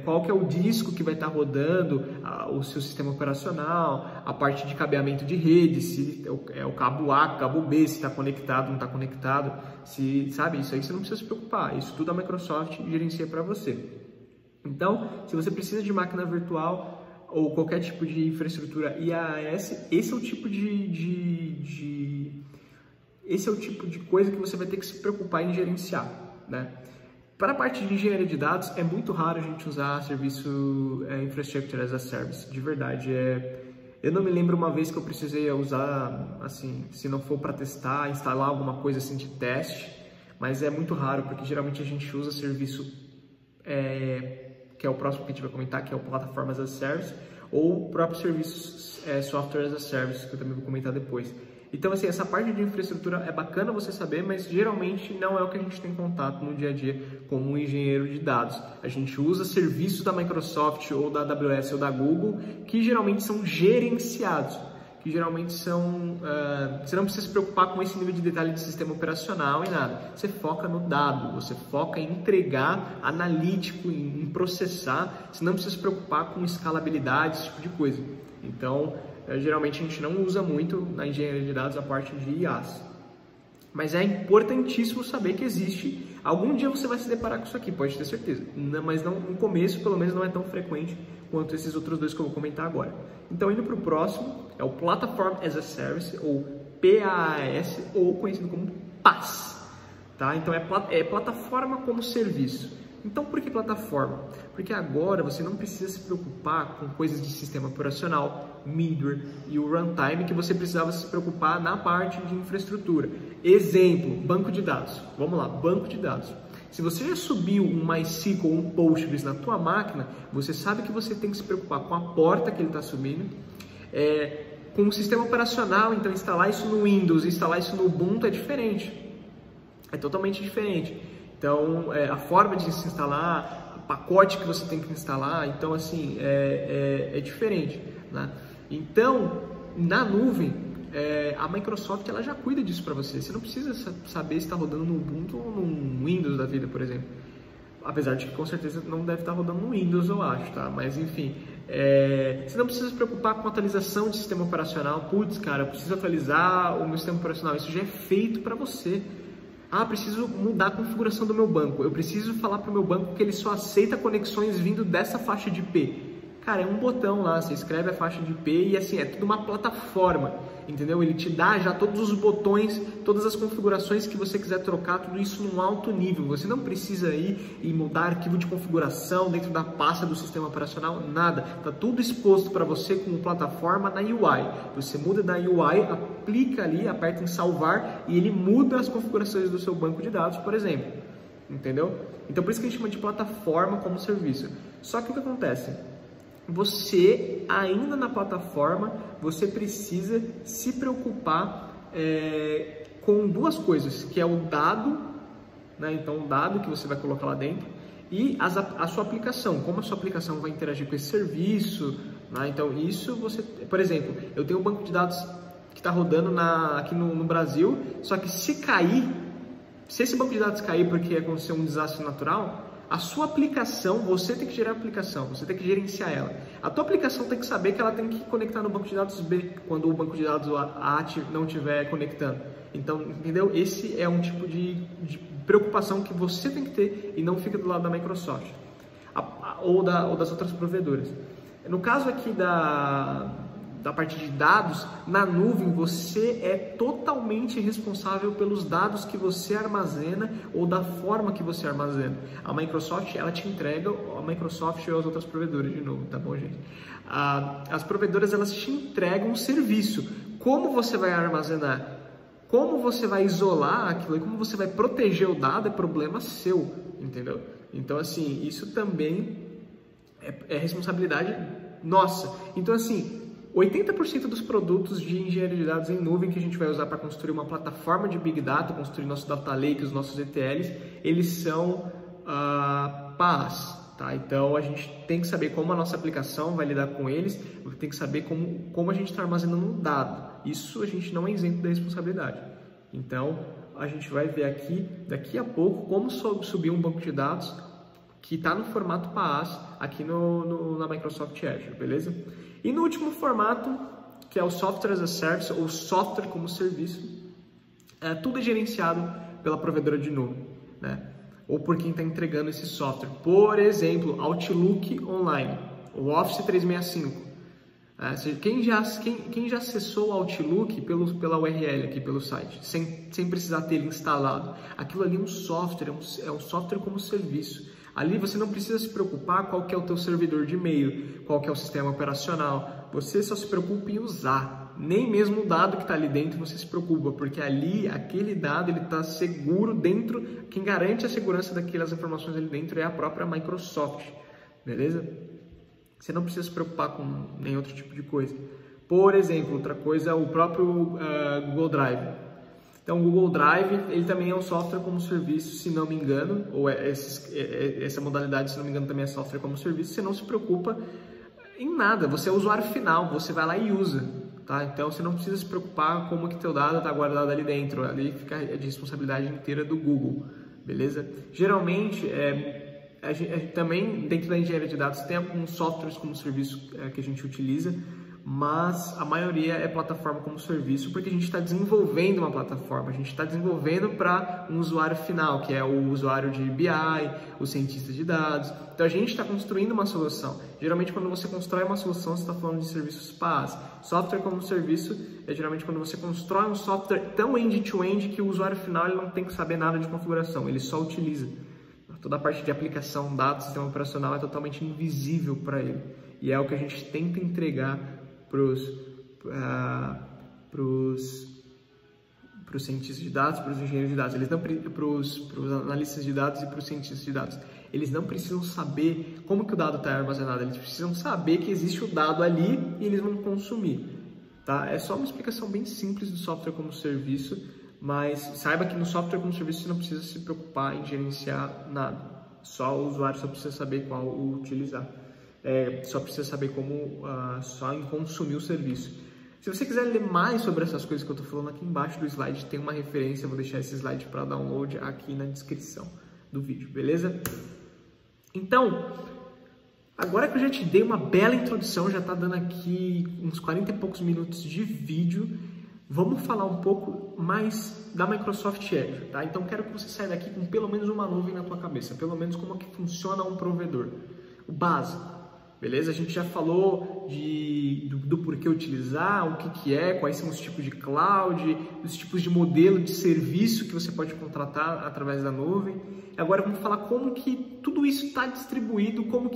qual que é o disco que vai estar rodando o seu sistema operacional, a parte de cabeamento de rede, se é o cabo A, cabo B, se está conectado, não está conectado, sabe? Isso aí você não precisa se preocupar, isso tudo a Microsoft gerencia para você. Então, se você precisa de máquina virtual ou qualquer tipo de infraestrutura IaaS, esse é o tipo de coisa que você vai ter que se preocupar em gerenciar, né? Para a parte de engenharia de dados, é muito raro a gente usar serviço Infrastructure as a Service, de verdade. Eu não me lembro uma vez que eu precisei usar, assim, se não for para testar, instalar alguma coisa assim de teste, mas é muito raro, porque geralmente a gente usa serviço, que é o próximo que a gente vai comentar, que é o Platform as a Service, ou o próprio serviço Software as a Service, que eu também vou comentar depois. Então, assim, essa parte de infraestrutura é bacana você saber, mas geralmente não é o que a gente tem contato no dia a dia como um engenheiro de dados. A gente usa serviços da Microsoft ou da AWS ou da Google que geralmente são gerenciados, que geralmente são... você não precisa se preocupar com esse nível de detalhe de sistema operacional e nada. Você foca no dado, você foca em entregar analítico, em processar, você não precisa se preocupar com escalabilidade, esse tipo de coisa. Então... geralmente a gente não usa muito na engenharia de dados a parte de IaaS. Mas é importantíssimo saber que existe. Algum dia você vai se deparar com isso aqui, pode ter certeza. Mas não, no começo, pelo menos, não é tão frequente quanto esses outros dois que eu vou comentar agora. Então, indo para o próximo, é o Platform as a Service, ou PaaS, ou conhecido como PaaS. Tá? Então, é plataforma como serviço. Então, por que plataforma? Porque agora você não precisa se preocupar com coisas de sistema operacional, middleware e o runtime que você precisava se preocupar na parte de infraestrutura. Exemplo, banco de dados. Vamos lá, banco de dados. Se você já subiu um MySQL ou um Postgres na tua máquina, você sabe que você tem que se preocupar com a porta que ele está subindo, com o sistema operacional. Então, instalar isso no Windows, instalar isso no Ubuntu é diferente. É totalmente diferente. Então, a forma de se instalar, o pacote que você tem que instalar, então, assim, é diferente, né? Então, na nuvem, a Microsoft ela já cuida disso para você. Você não precisa saber se está rodando no Ubuntu ou no Windows da vida, por exemplo. Apesar de que, com certeza, não deve estar rodando no Windows, eu acho, tá? Mas, enfim, você não precisa se preocupar com atualização de sistema operacional. Putz, cara, eu preciso atualizar o meu sistema operacional. Isso já é feito para você. Ah, preciso mudar a configuração do meu banco. Eu preciso falar para o meu banco que ele só aceita conexões vindo dessa faixa de IP. Cara, é um botão lá, você escreve a faixa de IP e assim, é tudo uma plataforma, entendeu? Ele te dá já todos os botões, todas as configurações que você quiser trocar, tudo isso num alto nível. Você não precisa ir e mudar arquivo de configuração dentro da pasta do sistema operacional, nada. Tá tudo exposto para você como plataforma na UI. Você muda da UI, aplica ali, aperta em salvar e ele muda as configurações do seu banco de dados, por exemplo. Entendeu? Então por isso que a gente chama de plataforma como serviço. Só que o que acontece? Você, ainda na plataforma, você precisa se preocupar com duas coisas, que é o dado, né? Então o dado que você vai colocar lá dentro e a sua aplicação, como a sua aplicação vai interagir com esse serviço, né? Então isso você, por exemplo, eu tenho um banco de dados que está rodando aqui no Brasil, só que se esse banco de dados cair porque aconteceu um desastre natural, a sua aplicação, você tem que gerar a aplicação, você tem que gerenciar ela. A tua aplicação tem que saber que ela tem que conectar no banco de dados B, quando o banco de dados A não estiver conectando. Então, entendeu? Esse é um tipo de preocupação que você tem que ter e não fica do lado da Microsoft ou das outras provedoras. No caso aqui da parte de dados, na nuvem você é totalmente responsável pelos dados que você armazena ou da forma que você armazena. A Microsoft, ela te entrega, a Microsoft e as outras provedoras de novo, tá bom, gente? As provedoras, elas te entregam um serviço. Como você vai armazenar? Como você vai isolar aquilo? Como você vai proteger o dado é problema seu, entendeu? Então, assim, isso também é responsabilidade nossa. Então, assim, 80% dos produtos de engenharia de dados em nuvem que a gente vai usar para construir uma plataforma de Big Data, construir nosso Data Lake, os nossos ETLs, eles são PaaS, tá? Então a gente tem que saber como a nossa aplicação vai lidar com eles, tem que saber como a gente está armazenando um dado. Isso a gente não é isento da responsabilidade. Então a gente vai ver aqui, daqui a pouco, como subir um banco de dados que está no formato PaaS aqui na Microsoft Azure, beleza? E no último formato, que é o Software as a Service, ou Software como Serviço, tudo é gerenciado pela provedora de nuvem, né? Ou por quem está entregando esse software. Por exemplo, Outlook Online, o Office 365. Quem já acessou o Outlook pela URL aqui, pelo site, sem precisar ter ele instalado, aquilo ali é um software, é um software como serviço. Ali você não precisa se preocupar qual que é o teu servidor de e-mail, qual que é o sistema operacional. Você só se preocupa em usar. Nem mesmo o dado que está ali dentro você se preocupa, porque ali, aquele dado, ele está seguro dentro. Quem garante a segurança daquelas informações ali dentro é a própria Microsoft, beleza? Você não precisa se preocupar com nenhum outro tipo de coisa. Por exemplo, outra coisa é o próprio Google Drive. Então, o Google Drive, ele também é um software como serviço, se não me engano, ou essa modalidade, se não me engano, também é software como serviço. Você não se preocupa em nada, você é o usuário final, você vai lá e usa, tá? Então, você não precisa se preocupar como que teu dado está guardado ali dentro, ali fica de responsabilidade inteira do Google, beleza? Geralmente, a gente também, dentro da engenharia de dados, tem alguns softwares como serviço que a gente utiliza, mas a maioria é plataforma como serviço, porque a gente está desenvolvendo uma plataforma, a gente está desenvolvendo para um usuário final, que é o usuário de BI, o cientista de dados. Então a gente está construindo uma solução. Geralmente quando você constrói uma solução, você está falando de serviços PaaS. Software como serviço é geralmente quando você constrói um software tão end-to-end que o usuário final ele não tem que saber nada de configuração, ele só utiliza. Toda a parte de aplicação, dados, sistema operacional é totalmente invisível para ele. E é o que a gente tenta entregar para os cientistas de dados, para os engenheiros de dados, para os analistas de dados e para os cientistas de dados. Eles não precisam saber como que o dado está armazenado, eles precisam saber que existe o dado ali e eles vão consumir. Tá? É só uma explicação bem simples do software como serviço, mas saiba que no software como serviço você não precisa se preocupar em gerenciar nada. Só o usuário só precisa saber qual utilizar. Só precisa saber como só em consumir o serviço. Se você quiser ler mais sobre essas coisas que eu estou falando, aqui embaixo do slide tem uma referência, eu vou deixar esse slide para download aqui na descrição do vídeo, beleza? Então, agora que eu já te dei uma bela introdução, já está dando aqui uns 40 e poucos minutos de vídeo, vamos falar um pouco mais da Microsoft Azure, tá? Então, quero que você saia daqui com pelo menos uma nuvem na tua cabeça, pelo menos como que funciona um provedor, o básico. beleza? A gente já falou do porquê utilizar, o que é, quais são os tipos de cloud, os tipos de modelo de serviço que você pode contratar através da nuvem. Agora vamos falar como que tudo isso está distribuído, como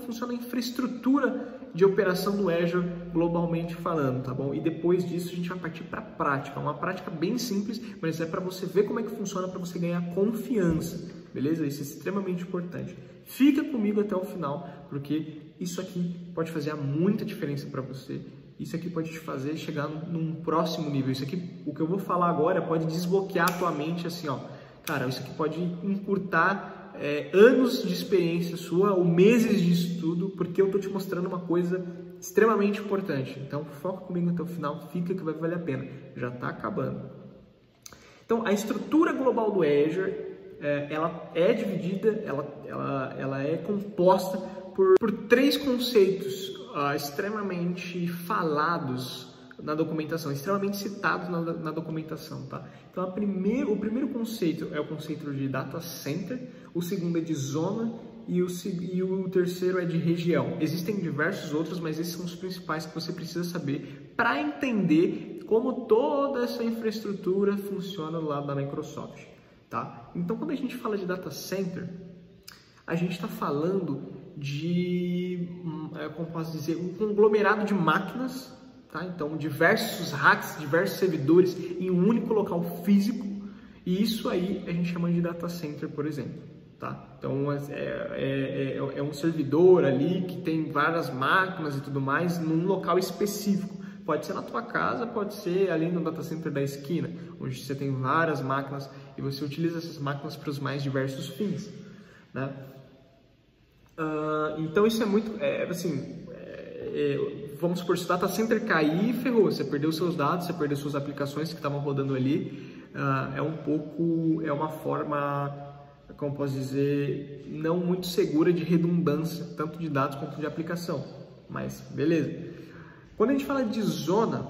funciona a infraestrutura de operação do Azure globalmente falando, tá bom? E depois disso a gente vai partir para a prática, uma prática bem simples, mas é para você ver como é que funciona, para você ganhar confiança, beleza? Isso é extremamente importante. Fica comigo até o final, porque isso aqui pode fazer muita diferença para você. Isso aqui pode te fazer chegar num próximo nível. Isso aqui, o que eu vou falar agora, pode desbloquear a tua mente assim, ó. Cara, isso aqui pode encurtar anos de experiência sua ou meses de estudo, porque eu tô te mostrando uma coisa extremamente importante. Então, foca comigo até o final, fica que vai valer a pena. Já tá acabando. Então, a estrutura global do Azure, ela é dividida, ela é composta por três conceitos extremamente falados na documentação, extremamente citados na documentação, tá? Então, o primeiro conceito é o conceito de data center, o segundo é de zona e o terceiro é de região. Existem diversos outros, mas esses são os principais que você precisa saber para entender como toda essa infraestrutura funciona do lado da Microsoft, tá? Então, quando a gente fala de data center, a gente está falando de, como posso dizer, um conglomerado de máquinas, tá? Então, diversos racks, diversos servidores em um único local físico, e isso aí a gente chama de data center, por exemplo, tá? Então, é um servidor ali que tem várias máquinas e tudo mais num local específico. Pode ser na tua casa, pode ser ali no data center da esquina, onde você tem várias máquinas e você utiliza essas máquinas para os mais diversos fins, né? Então isso é muito, vamos supor, se o data center cair, ferrou, você perdeu seus dados, você perdeu suas aplicações que estavam rodando ali, é uma forma, como posso dizer, não muito segura de redundância, tanto de dados quanto de aplicação, mas beleza. Quando a gente fala de zona,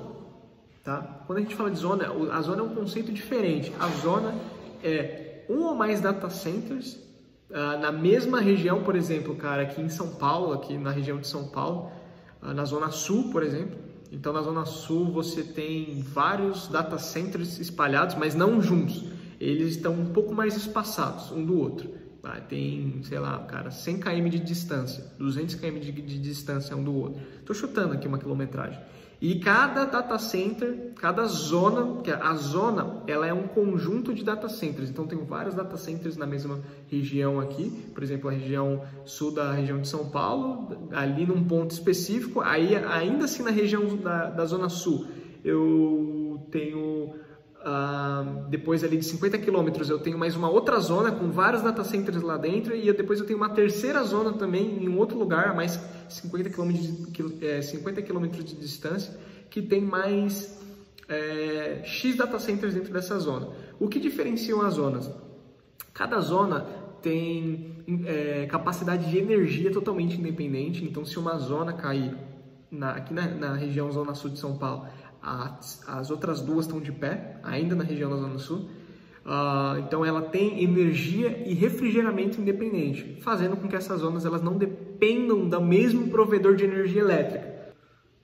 tá? Quando a gente fala de zona, a zona é um conceito diferente. A zona é um ou mais data centers na mesma região, por exemplo, cara, aqui em São Paulo, aqui na região de São Paulo, na Zona Sul, por exemplo. Então, na Zona Sul você tem vários data centers espalhados, mas não juntos. Eles estão um pouco mais espaçados um do outro. Tem, sei lá, cara, 100 km de distância, 200 km de distância um do outro. Estou chutando aqui uma quilometragem. E cada data center, cada zona, a zona, ela é um conjunto de data centers. Então, tem vários data centers na mesma região aqui. Por exemplo, a região sul da região de São Paulo, ali num ponto específico. Aí, ainda assim, na região da Zona Sul, eu tenho... depois ali de 50 quilômetros eu tenho mais uma outra zona com vários data centers lá dentro, e depois eu tenho uma terceira zona também em um outro lugar a mais 50 quilômetros de distância, que tem mais X data centers dentro dessa zona. O que diferenciam as zonas? Cada zona tem capacidade de energia totalmente independente. Então, se uma zona cair aqui na região Zona Sul de São Paulo, as outras duas estão de pé, ainda na região da Zona Sul. Então ela tem energia e refrigeramento independente, fazendo com que essas zonas elas não dependam do mesmo provedor de energia elétrica,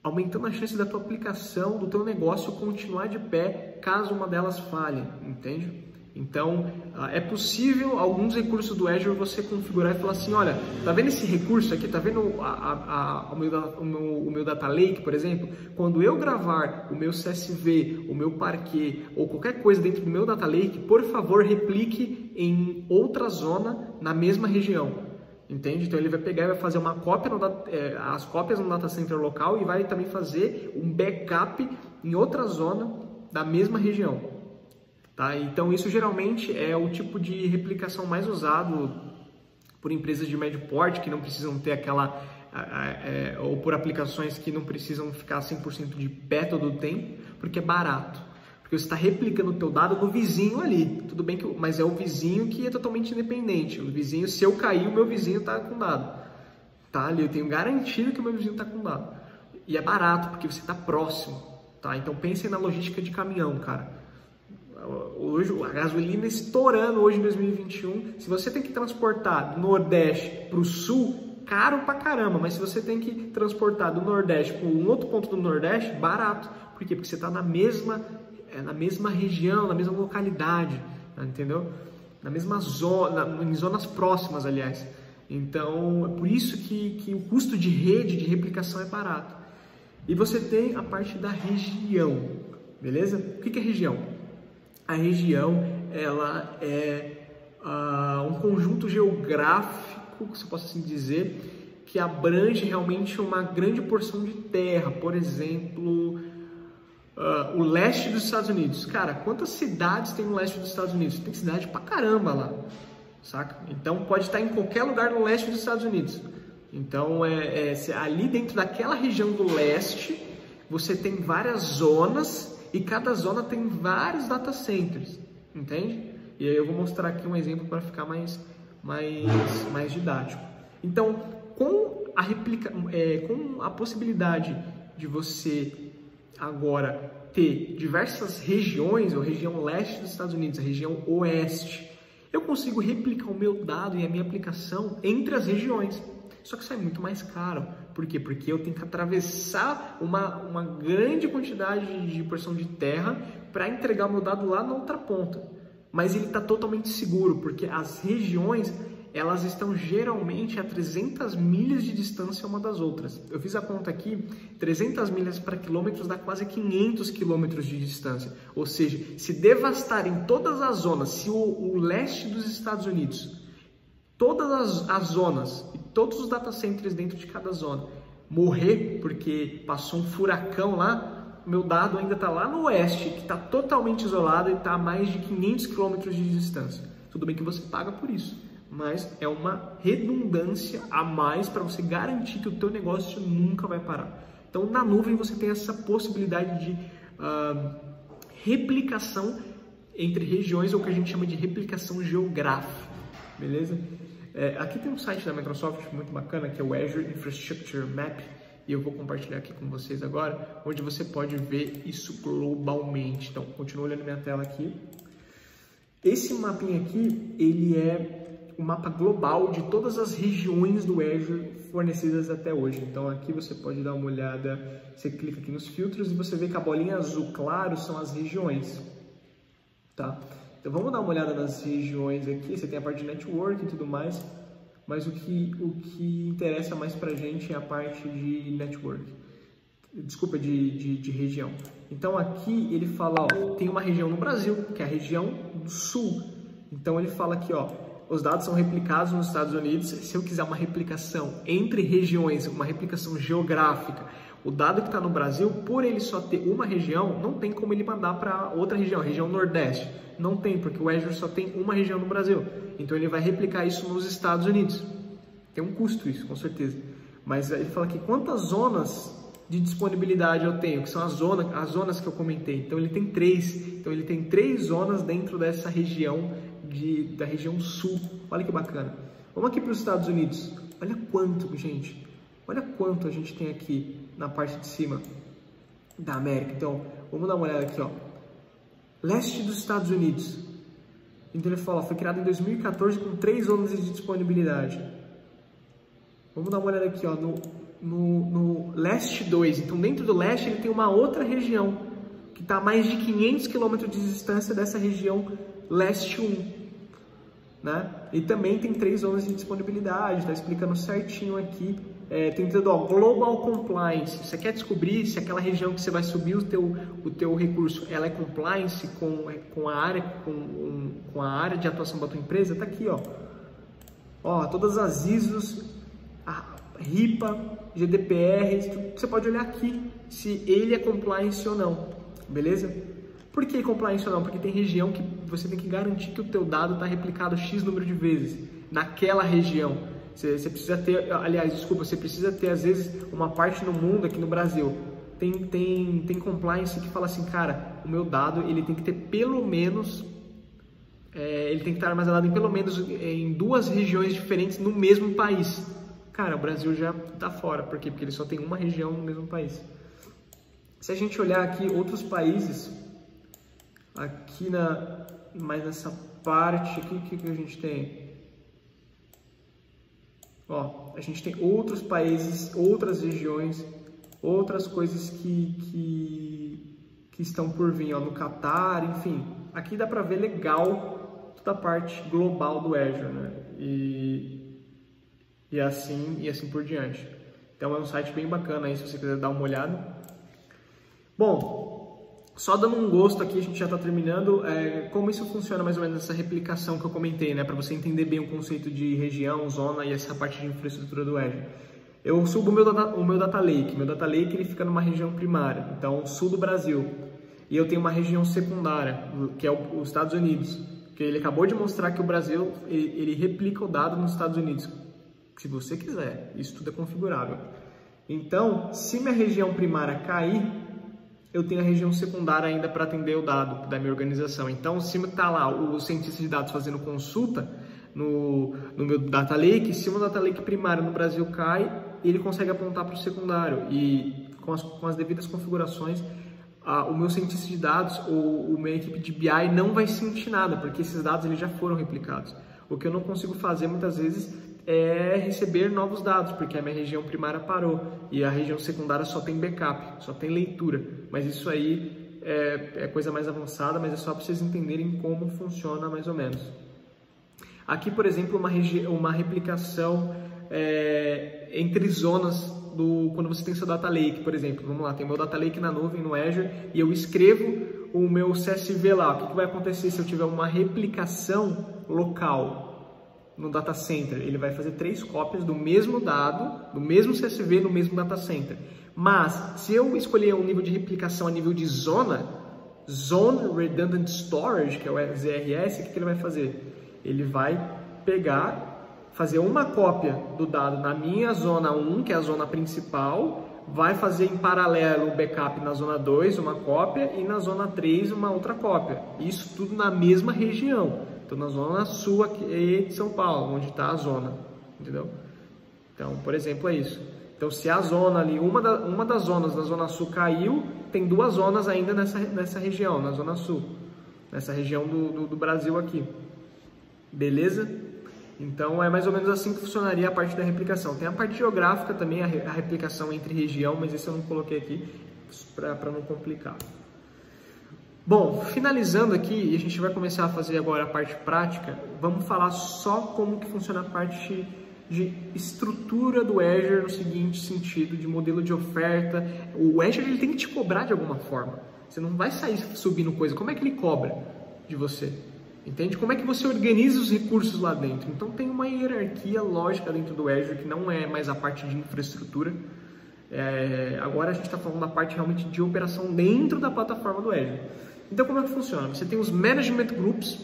aumentando a chance da tua aplicação, do teu negócio continuar de pé caso uma delas falhe, entende? Então, é possível alguns recursos do Azure você configurar e falar assim, olha, tá vendo esse recurso aqui? Tá vendo o meu Data Lake, por exemplo? Quando eu gravar o meu CSV, o meu Parquet ou qualquer coisa dentro do meu Data Lake, por favor, replique em outra zona na mesma região. Entende? Então, ele vai pegar e vai fazer uma cópia, as cópias no Data Center local, e vai também fazer um backup em outra zona da mesma região. Tá? Então, isso geralmente é o tipo de replicação mais usado por empresas de médio porte, que não precisam ter aquela... ou por aplicações que não precisam ficar 100% de pé todo o tempo, porque é barato. Porque você está replicando o teu dado no vizinho ali. Tudo bem, mas é o vizinho que é totalmente independente. O vizinho, se eu cair, o meu vizinho está com dado. Tá? Ali eu tenho garantido que o meu vizinho está com dado. E é barato, porque você está próximo. Tá? Então, pensem na logística de caminhão, cara. Hoje, a gasolina estourando hoje em 2021, se você tem que transportar do Nordeste para o Sul, caro pra caramba, mas se você tem que transportar do Nordeste para um outro ponto do Nordeste, barato. Por quê? Porque você está na mesma região, na mesma localidade, entendeu? Na mesma zona, em zonas próximas, aliás. Então, é por isso que o custo de rede, de replicação é barato. E você tem a parte da região, beleza? O que é região? A região, ela é um conjunto geográfico, se eu posso assim dizer, que abrange realmente uma grande porção de terra. Por exemplo, o leste dos Estados Unidos. Cara, quantas cidades tem no leste dos Estados Unidos? Tem cidade pra caramba lá, saca? Então pode estar em qualquer lugar no leste dos Estados Unidos. Então ali dentro daquela região do leste, você tem várias zonas e cada zona tem vários data centers, entende? E aí eu vou mostrar aqui um exemplo para ficar mais didático. Então, com a possibilidade de você agora ter diversas regiões, ou região leste dos Estados Unidos, a região oeste, eu consigo replicar o meu dado e a minha aplicação entre as regiões. Só que isso é muito mais caro. Por quê? Porque eu tenho que atravessar uma grande quantidade de porção de terra para entregar o meu dado lá na outra ponta. Mas ele está totalmente seguro, porque as regiões, elas estão geralmente a 300 milhas de distância uma das outras. Eu fiz a conta aqui, 300 milhas para quilômetros dá quase 500 quilômetros de distância. Ou seja, se devastarem todas as zonas, se o leste dos Estados Unidos, todas as zonas e todos os data centers dentro de cada zona morrer porque passou um furacão lá, meu dado ainda está lá no oeste, que está totalmente isolado e está a mais de 500 quilômetros de distância. Tudo bem que você paga por isso, mas é uma redundância a mais para você garantir que o teu negócio nunca vai parar. Então, na nuvem você tem essa possibilidade de replicação entre regiões, ou que a gente chama de replicação geográfica, beleza? Aqui tem um site da Microsoft muito bacana, que é o Azure Infrastructure Map, e eu vou compartilhar aqui com vocês agora, onde você pode ver isso globalmente. Então, continua olhando minha tela aqui. Esse mapinha aqui, ele é o mapa global de todas as regiões do Azure fornecidas até hoje. Então, aqui você pode dar uma olhada, você clica aqui nos filtros e você vê que a bolinha azul claro são as regiões, tá? Então, vamos dar uma olhada nas regiões aqui. Você tem a parte de network e tudo mais, mas o que interessa mais pra gente é a parte de network. Desculpa, de região. Então, aqui ele fala, ó, tem uma região no Brasil, que é a região do Sul. Então, ele fala aqui, ó, os dados são replicados nos Estados Unidos. Se eu quiser uma replicação entre regiões, uma replicação geográfica, o dado que está no Brasil, por ele só ter uma região, não tem como ele mandar para outra região, a região Nordeste. Não tem, porque o Azure só tem uma região no Brasil. Então ele vai replicar isso nos Estados Unidos. Tem um custo isso, com certeza. Mas ele fala aqui quantas zonas de disponibilidade eu tenho, que são as zonas que eu comentei. Então ele tem 3. Então ele tem 3 zonas dentro dessa região, da região sul. Olha que bacana. Vamos aqui para os Estados Unidos. Olha quanto, gente. Olha quanto a gente tem aqui na parte de cima da América. Então, vamos dar uma olhada aqui, ó. Leste dos Estados Unidos. Então ele fala, foi criado em 2014 com 3 zonas de disponibilidade. Vamos dar uma olhada aqui, ó, no leste 2. Então dentro do leste ele tem uma outra região que está a mais de 500 km de distância dessa região leste 1, né? E também tem 3 zonas de disponibilidade. Está explicando certinho aqui. Tentando, ó, Global Compliance. Você quer descobrir se aquela região que você vai subir o teu recurso, ela é compliance com a área de atuação da tua empresa? Tá aqui, ó. Ó, todas as ISOs, a RIPA, GDPR, você pode olhar aqui se ele é compliance ou não, beleza? Por que compliance ou não? Porque tem região que você tem que garantir que o teu dado está replicado X número de vezes naquela região. Você precisa ter, aliás, desculpa, você precisa ter às vezes uma parte no mundo, aqui no Brasil, tem compliance que fala assim, cara, o meu dado ele tem que ter pelo menos, ele tem que estar armazenado em pelo menos em 2 regiões diferentes no mesmo país. Cara, o Brasil já tá fora, por quê? Porque ele só tem uma região no mesmo país. Se a gente olhar aqui outros países, aqui mais nessa parte aqui, o que a gente tem? Ó, a gente tem outros países, outras regiões, outras coisas que estão por vir, ó, no Catar, enfim. Aqui dá para ver legal toda a parte global do Azure, né? E assim por diante. Então é um site bem bacana aí, se você quiser dar uma olhada. Bom, só dando um gosto aqui, a gente já está terminando. Como isso funciona mais ou menos, essa replicação que eu comentei, né? Para você entender bem o conceito de região, zona e essa parte de infraestrutura do Azure. Eu subo o meu Data Lake. Meu Data Lake ele fica numa região primária, então sul do Brasil. E eu tenho uma região secundária, que é os Estados Unidos. Que ele acabou de mostrar que o Brasil ele replica o dado nos Estados Unidos. Se você quiser, isso tudo é configurável. Então, se minha região primária cair, eu tenho a região secundária ainda para atender o dado da minha organização. Então, se está lá o cientista de dados fazendo consulta no meu Data Lake, se o meu Data Lake primário no Brasil cai, ele consegue apontar para o secundário. E com as devidas configurações, o meu cientista de dados ou a minha equipe de BI não vai sentir nada, porque esses dados eles já foram replicados. O que eu não consigo fazer muitas vezes é receber novos dados, porque a minha região primária parou e a região secundária só tem backup, só tem leitura. Mas isso aí é coisa mais avançada, mas é só para vocês entenderem como funciona mais ou menos. Aqui, por exemplo, uma replicação entre zonas quando você tem seu Data Lake, por exemplo. Vamos lá, tem meu Data Lake na nuvem, no Azure, e eu escrevo o meu CSV lá. O que vai acontecer se eu tiver uma replicação local no Data Center? Ele vai fazer 3 cópias do mesmo dado, do mesmo CSV, no mesmo Data Center. Mas, se eu escolher um nível de replicação a nível de zona, Zone Redundant Storage, que é o ZRS, o que ele vai fazer? Ele vai fazer uma cópia do dado na minha zona 1, que é a zona principal, vai fazer em paralelo o backup na zona 2, uma cópia, e na zona 3, uma outra cópia. Isso tudo na mesma região. Então, na zona sul aqui de São Paulo, onde está a zona, entendeu? Então, por exemplo, é isso. Então, se a zona ali, uma das zonas da zona sul caiu, tem 2 zonas ainda nessa região, na zona sul, nessa região do Brasil aqui. Beleza? Então, é mais ou menos assim que funcionaria a parte da replicação. Tem a parte geográfica também, a replicação entre região, mas esse eu não coloquei aqui para não complicar. Bom, finalizando aqui, e a gente vai começar a fazer agora a parte prática, vamos falar só como que funciona a parte de estrutura do Azure no seguinte sentido, de modelo de oferta. O Azure ele tem que te cobrar de alguma forma. Você não vai sair subindo coisa. Como é que ele cobra de você? Entende? Como é que você organiza os recursos lá dentro? Então tem uma hierarquia lógica dentro do Azure que não é mais a parte de infraestrutura. Agora a gente está falando da parte realmente de operação dentro da plataforma do Azure. Então como é que funciona? Você tem os Management Groups,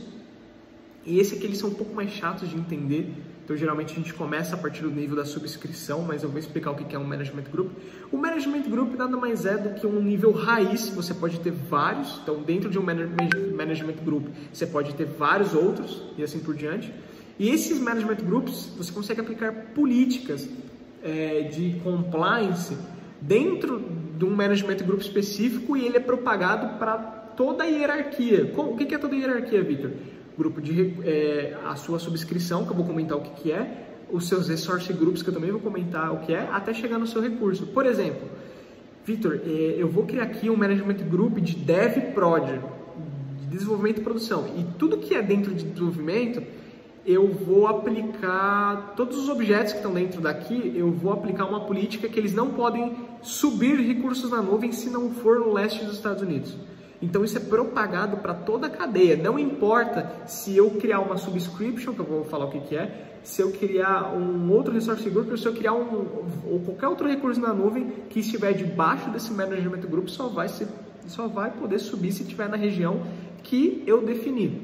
e esse aqui eles são um pouco mais chatos de entender. Então geralmente a gente começa a partir do nível da subscrição, mas eu vou explicar o que é um Management Group. O Management Group nada mais é do que um nível raiz. Você pode ter vários, então dentro de um Management Group você pode ter vários outros e assim por diante. E esses Management Groups você consegue aplicar políticas de compliance dentro de um Management Group específico, e ele é propagado para toda a hierarquia. O que é toda a hierarquia, Victor? Grupo a sua subscrição, que eu vou comentar o que é, os seus resource groups, que eu também vou comentar o que é, até chegar no seu recurso. Por exemplo, Victor, eu vou criar aqui um Management Group de Dev Prod, de desenvolvimento e produção, e tudo que é dentro de desenvolvimento, eu vou aplicar, todos os objetos que estão dentro daqui, eu vou aplicar uma política que eles não podem subir recursos na nuvem se não for no leste dos Estados Unidos. Então isso é propagado para toda a cadeia. Não importa se eu criar uma subscription, que eu vou falar o que é, se eu criar um outro resource group, ou se eu criar ou qualquer outro recurso na nuvem que estiver debaixo desse management group, só vai poder subir se estiver na região que eu definir,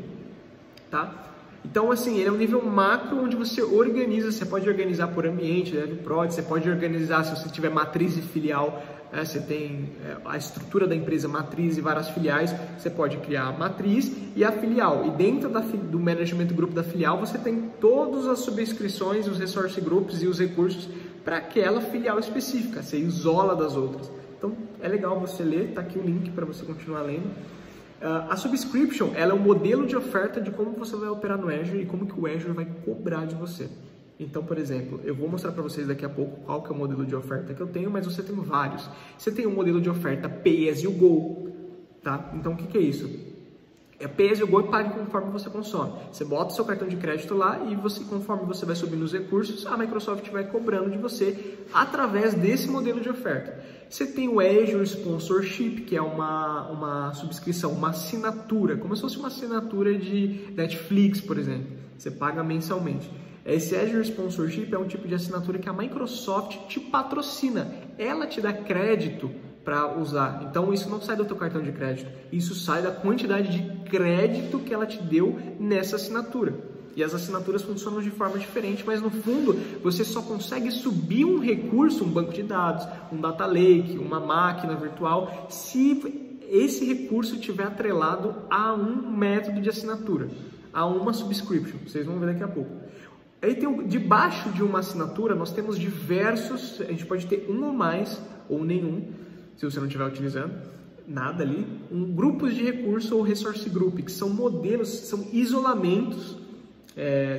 tá? Então, assim, ele é um nível macro onde você organiza. Você pode organizar por ambiente, DevProd, você pode organizar se você tiver matriz e filial, você tem a estrutura da empresa matriz e várias filiais, você pode criar a matriz e a filial. E dentro do management group da filial, você tem todas as subscrições, os resource groups e os recursos para aquela filial específica. Você isola das outras. Então, é legal você ler, tá aqui o link para você continuar lendo. A subscription, ela é um modelo de oferta de como você vai operar no Azure e como que o Azure vai cobrar de você. Então, por exemplo, eu vou mostrar para vocês daqui a pouco qual que é o modelo de oferta que eu tenho, mas você tem vários. Você tem um modelo de oferta Pay as you go, tá? Então, o que é isso? É Pay as you go e pague conforme você consome. Você bota o seu cartão de crédito lá e conforme você vai subindo os recursos, a Microsoft vai cobrando de você através desse modelo de oferta. Você tem o Azure Sponsorship, que é uma subscrição, uma assinatura, como se fosse uma assinatura de Netflix, por exemplo. Você paga mensalmente. Esse Azure Sponsorship é um tipo de assinatura que a Microsoft te patrocina. Ela te dá crédito para usar. Então isso não sai do teu cartão de crédito. Isso sai da quantidade de crédito que ela te deu nessa assinatura. E as assinaturas funcionam de forma diferente, mas no fundo você só consegue subir um recurso, um banco de dados, um data lake, uma máquina virtual, se esse recurso estiver atrelado a um método de assinatura, a uma subscription. Vocês vão ver daqui a pouco. Aí debaixo de uma assinatura nós temos diversos, a gente pode ter um ou mais, ou nenhum, se você não estiver utilizando nada ali, grupos de recurso ou resource group, que são modelos, são isolamentos,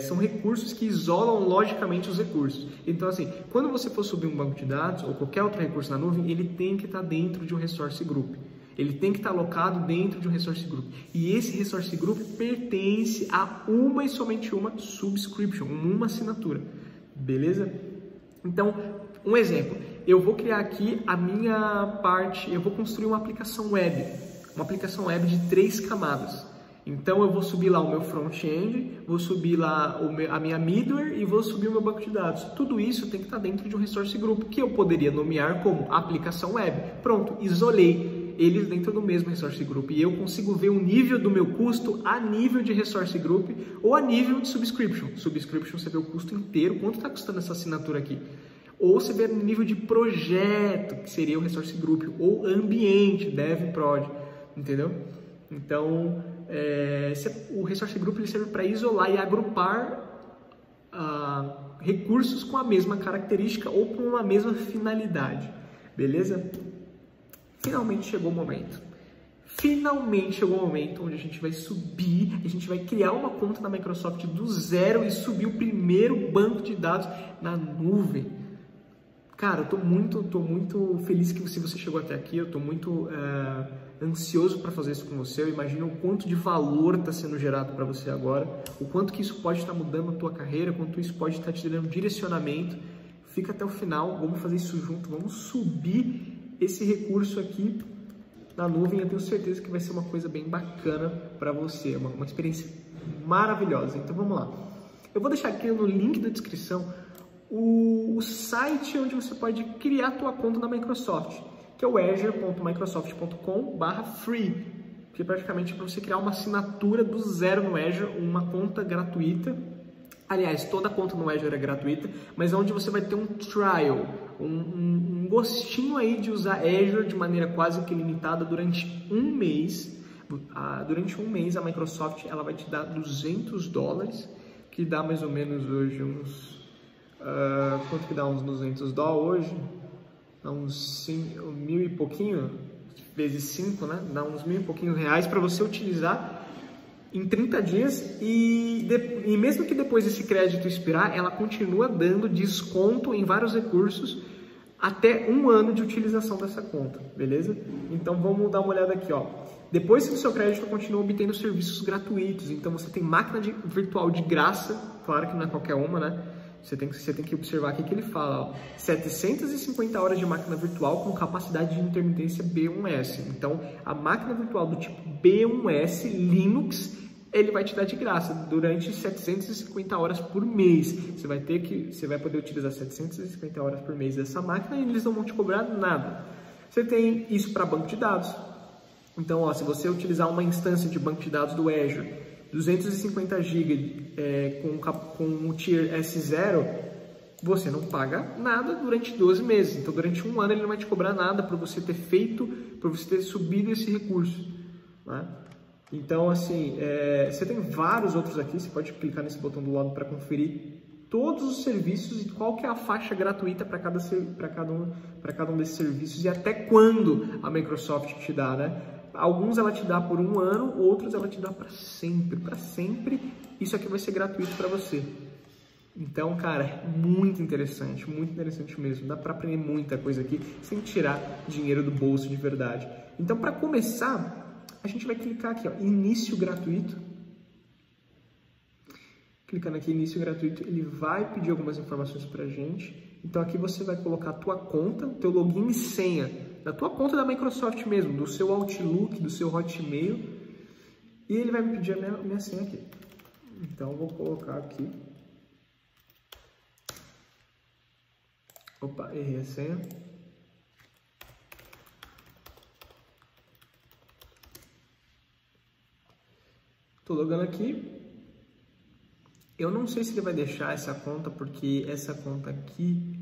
são recursos que isolam logicamente os recursos. Então assim, quando você for subir um banco de dados ou qualquer outro recurso na nuvem, ele tem que estar dentro de um resource group. Ele tem que estar alocado dentro de um resource group. E esse resource group pertence a uma e somente uma subscription, uma assinatura. Beleza? Então, um exemplo. Eu vou criar aqui a minha parte, eu vou construir uma aplicação web. Uma aplicação web de 3 camadas. Então, eu vou subir lá o meu front-end, vou subir lá a minha middleware e vou subir o meu banco de dados. Tudo isso tem que estar dentro de um resource group, que eu poderia nomear como aplicação web. Pronto, isolei eles dentro do mesmo resource group e eu consigo ver o nível do meu custo a nível de resource group ou a nível de subscription. Subscription você vê o custo inteiro, quanto está custando essa assinatura aqui. Ou você vê no nível de projeto, que seria o resource group, ou ambiente, dev prod, entendeu? Então, o resource group ele serve para isolar e agrupar recursos com a mesma característica ou com uma mesma finalidade, beleza? Finalmente chegou o momento. Finalmente chegou o momento onde a gente vai subir, a gente vai criar uma conta na Microsoft do zero e subir o primeiro banco de dados na nuvem. Cara, eu tô muito feliz que você chegou até aqui, eu tô muito ansioso para fazer isso com você. Eu imagino o quanto de valor está sendo gerado para você agora, o quanto que isso pode estar mudando a tua carreira, o quanto isso pode estar te dando direcionamento. Fica até o final, vamos fazer isso junto, vamos subir esse recurso aqui na nuvem. Eu tenho certeza que vai ser uma coisa bem bacana para você, uma experiência maravilhosa. Então vamos lá. Eu vou deixar aqui no link da descrição o site onde você pode criar a tua conta na Microsoft, que é o azure.microsoft.com/free, que praticamente é para você criar uma assinatura do zero no Azure, uma conta gratuita. Aliás, toda conta no Azure é gratuita, mas é onde você vai ter um trial, um gostinho aí de usar Azure de maneira quase que limitada durante um mês. Durante um mês a Microsoft ela vai te dar $200, que dá mais ou menos hoje uns... quanto que dá uns $200 hoje? Dá uns 1.000 e pouquinho, vezes 5, né? Dá uns 1.000 e pouquinho reais para você utilizar em 30 dias e mesmo que depois desse crédito expirar, ela continua dando desconto em vários recursos até 1 ano de utilização dessa conta, beleza? Então vamos dar uma olhada aqui, ó. Depois que o seu crédito continua obtendo serviços gratuitos, então você tem máquina virtual de graça, claro que não é qualquer uma, né? Você tem que observar aqui que ele fala, ó, 750 horas de máquina virtual com capacidade de intermitência B1S. Então, a máquina virtual do tipo B1S Linux, ele vai te dar de graça durante 750 horas por mês. Você vai poder utilizar 750 horas por mês dessa máquina e eles não vão te cobrar nada. Você tem isso para banco de dados. Então, ó, se você utilizar uma instância de banco de dados do Azure, 250 GB com o Tier S0, você não paga nada durante 12 meses. Então, durante 1 ano, ele não vai te cobrar nada por você ter subido esse recurso, né? Então, assim, você tem vários outros aqui. Você pode clicar nesse botão do lado para conferir todos os serviços e qual que é a faixa gratuita para cada um desses serviços e até quando a Microsoft te dá, né? Alguns ela te dá por 1 ano, outros ela te dá para sempre. Para sempre, isso aqui vai ser gratuito para você. Então, cara, é muito interessante mesmo. Dá para aprender muita coisa aqui sem tirar dinheiro do bolso de verdade. Então, para começar, a gente vai clicar aqui, ó, início gratuito. Clicando aqui em início gratuito, ele vai pedir algumas informações pra gente. Então, aqui você vai colocar a tua conta, teu login e senha, da tua conta da Microsoft mesmo, do seu Outlook, do seu Hotmail. E ele vai me pedir a minha senha aqui. Então, vou colocar aqui. Opa, errei a senha. Estou logando aqui. Eu não sei se ele vai deixar essa conta, porque essa conta aqui,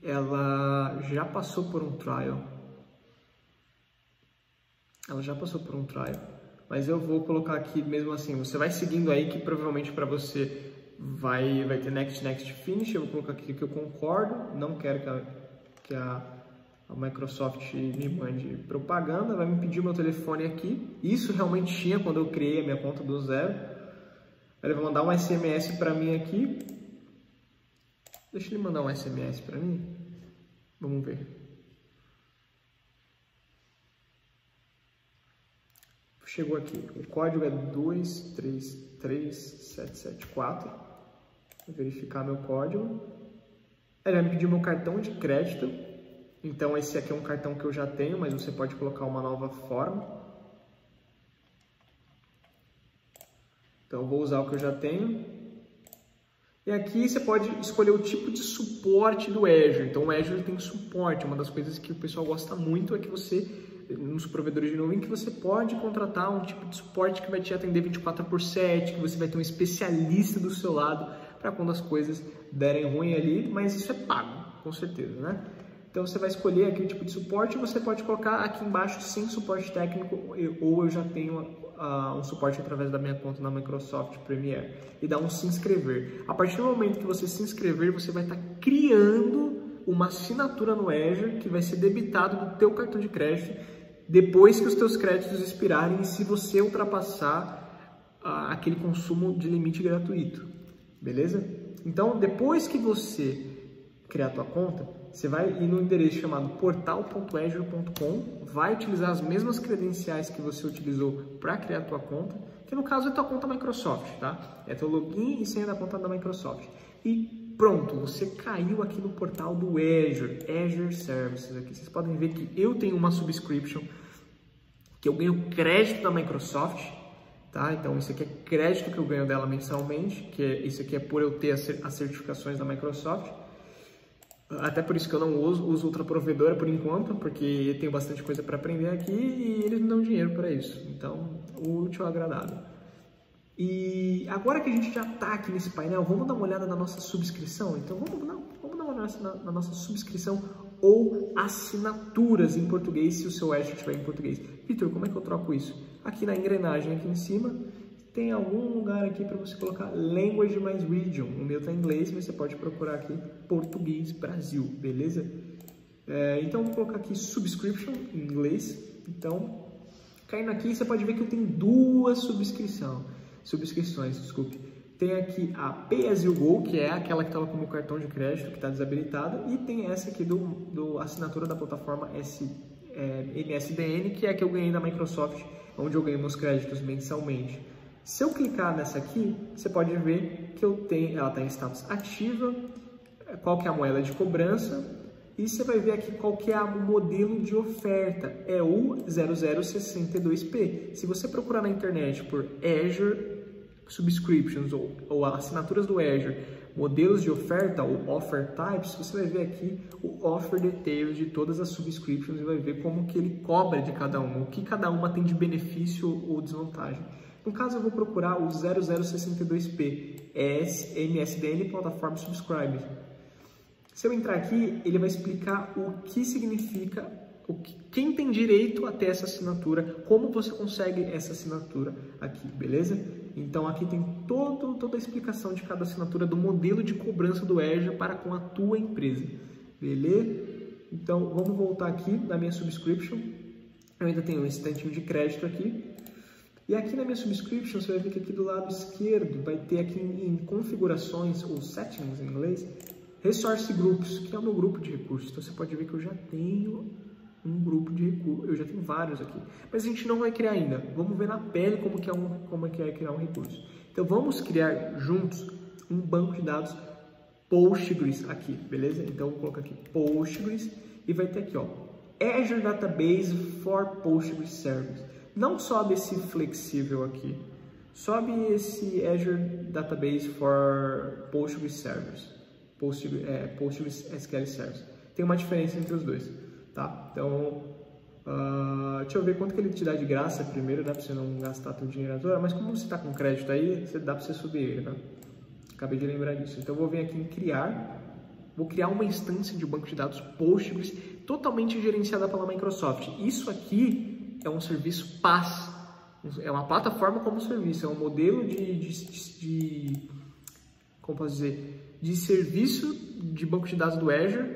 ela já passou por um trial. Mas eu vou colocar aqui mesmo assim. Você vai seguindo aí que provavelmente para você vai ter next, finish. Eu vou colocar aqui que eu concordo. Não quero que a Microsoft me mande propaganda. Vai me pedir o meu telefone aqui. Isso realmente tinha quando eu criei a minha conta do zero. Ele vai mandar um SMS para mim aqui. Deixa ele mandar um SMS para mim. Vamos ver. Chegou aqui. O código é 233774. Vou verificar meu código. Ele vai me pedir meu cartão de crédito. Então esse aqui é um cartão que eu já tenho, mas você pode colocar uma nova forma. Então, eu vou usar o que eu já tenho. E aqui você pode escolher o tipo de suporte do Azure. Então, o Azure tem suporte. Uma das coisas que o pessoal gosta muito é que você, nos provedores de nuvem, que você pode contratar um tipo de suporte que vai te atender 24/7, que você vai ter um especialista do seu lado para quando as coisas derem ruim ali, mas isso é pago, com certeza, né? Então, você vai escolher aquele tipo de suporte e você pode colocar aqui embaixo sem suporte técnico ou eu já tenho um suporte através da minha conta na Microsoft Premier e dar um se inscrever. A partir do momento que você se inscrever, você vai estar criando uma assinatura no Azure que vai ser debitado do teu cartão de crédito depois que os teus créditos expirarem e se você ultrapassar aquele consumo de limite gratuito, beleza? Então, depois que você criar a tua conta, você vai ir no endereço chamado portal.azure.com, vai utilizar as mesmas credenciais que você utilizou para criar a tua conta, que no caso é tua conta Microsoft, tá? É teu login e senha da conta da Microsoft. E pronto, você caiu aqui no portal do Azure Services aqui. Vocês podem ver que eu tenho uma subscription, que eu ganho crédito da Microsoft, tá? Então isso aqui é crédito que eu ganho dela mensalmente, isso aqui é por eu ter as certificações da Microsoft. Até por isso que eu não uso outra provedora por enquanto, porque eu tenho bastante coisa para aprender aqui e eles me dão dinheiro para isso. Então, útil ao agradável. E agora que a gente já está aqui nesse painel, vamos dar uma olhada na nossa subscrição? Então, vamos dar uma olhada na nossa subscrição ou assinaturas em português, se o seu Azure estiver em português. Vitor, como é que eu troco isso? Aqui na engrenagem, aqui em cima, tem algum lugar aqui para você colocar Language mais Region. O meu está em inglês, mas você pode procurar aqui Português Brasil, beleza? Então, eu vou colocar aqui Subscription em inglês. Então, caindo aqui, você pode ver que eu tenho duas subscrições, desculpe. Tem aqui a Pay As You Go, que é aquela que estava com o meu cartão de crédito, que está desabilitada. E tem essa aqui do assinatura da plataforma MSDN, que é a que eu ganhei da Microsoft, onde eu ganho meus créditos mensalmente. Se eu clicar nessa aqui, você pode ver que ela está em status ativa, qual que é a moeda de cobrança, e você vai ver aqui qual que é o modelo de oferta, é o 0062P. Se você procurar na internet por Azure Subscriptions ou assinaturas do Azure, modelos de oferta ou Offer Types, você vai ver aqui o Offer Details de todas as subscriptions e vai ver como que ele cobra de cada uma, o que cada uma tem de benefício ou desvantagem. No caso, eu vou procurar o 0062P, MSDN Platform Subscribe. Se eu entrar aqui, ele vai explicar o que significa, quem tem direito a ter essa assinatura, como você consegue essa assinatura aqui, beleza? Então, aqui tem toda a explicação de cada assinatura, do modelo de cobrança do Azure para com a tua empresa, beleza? Então, vamos voltar aqui na minha subscription. Eu ainda tenho um instantinho de crédito aqui. E aqui na minha subscription, você vai ver que aqui do lado esquerdo vai ter aqui em configurações, ou settings em inglês, Resource Groups, que é o meu grupo de recursos. Então você pode ver que eu já tenho um grupo de recursos, eu já tenho vários aqui. Mas a gente não vai criar ainda. Vamos ver na pele como é que é criar um recurso. Então vamos criar juntos um banco de dados Postgres aqui, beleza? Então vou colocar aqui Postgres e vai ter aqui, ó, Azure Database for Postgres Service. Não sobe esse flexível aqui, sobe esse Azure Database for Postgres Service, Postgres SQL Service. Tem uma diferença entre os dois, tá? Então, deixa eu ver quanto que ele te dá de graça primeiro, né? Pra você não gastar teu dinheiro à toa, mas como você tá com crédito aí, dá pra você subir ele, né? Acabei de lembrar disso. Então, eu vou vir aqui em criar, vou criar uma instância de banco de dados Postgres totalmente gerenciada pela Microsoft. Isso aqui é um serviço PaaS, é uma plataforma como serviço, é um modelo como posso dizer, de serviço de banco de dados do Azure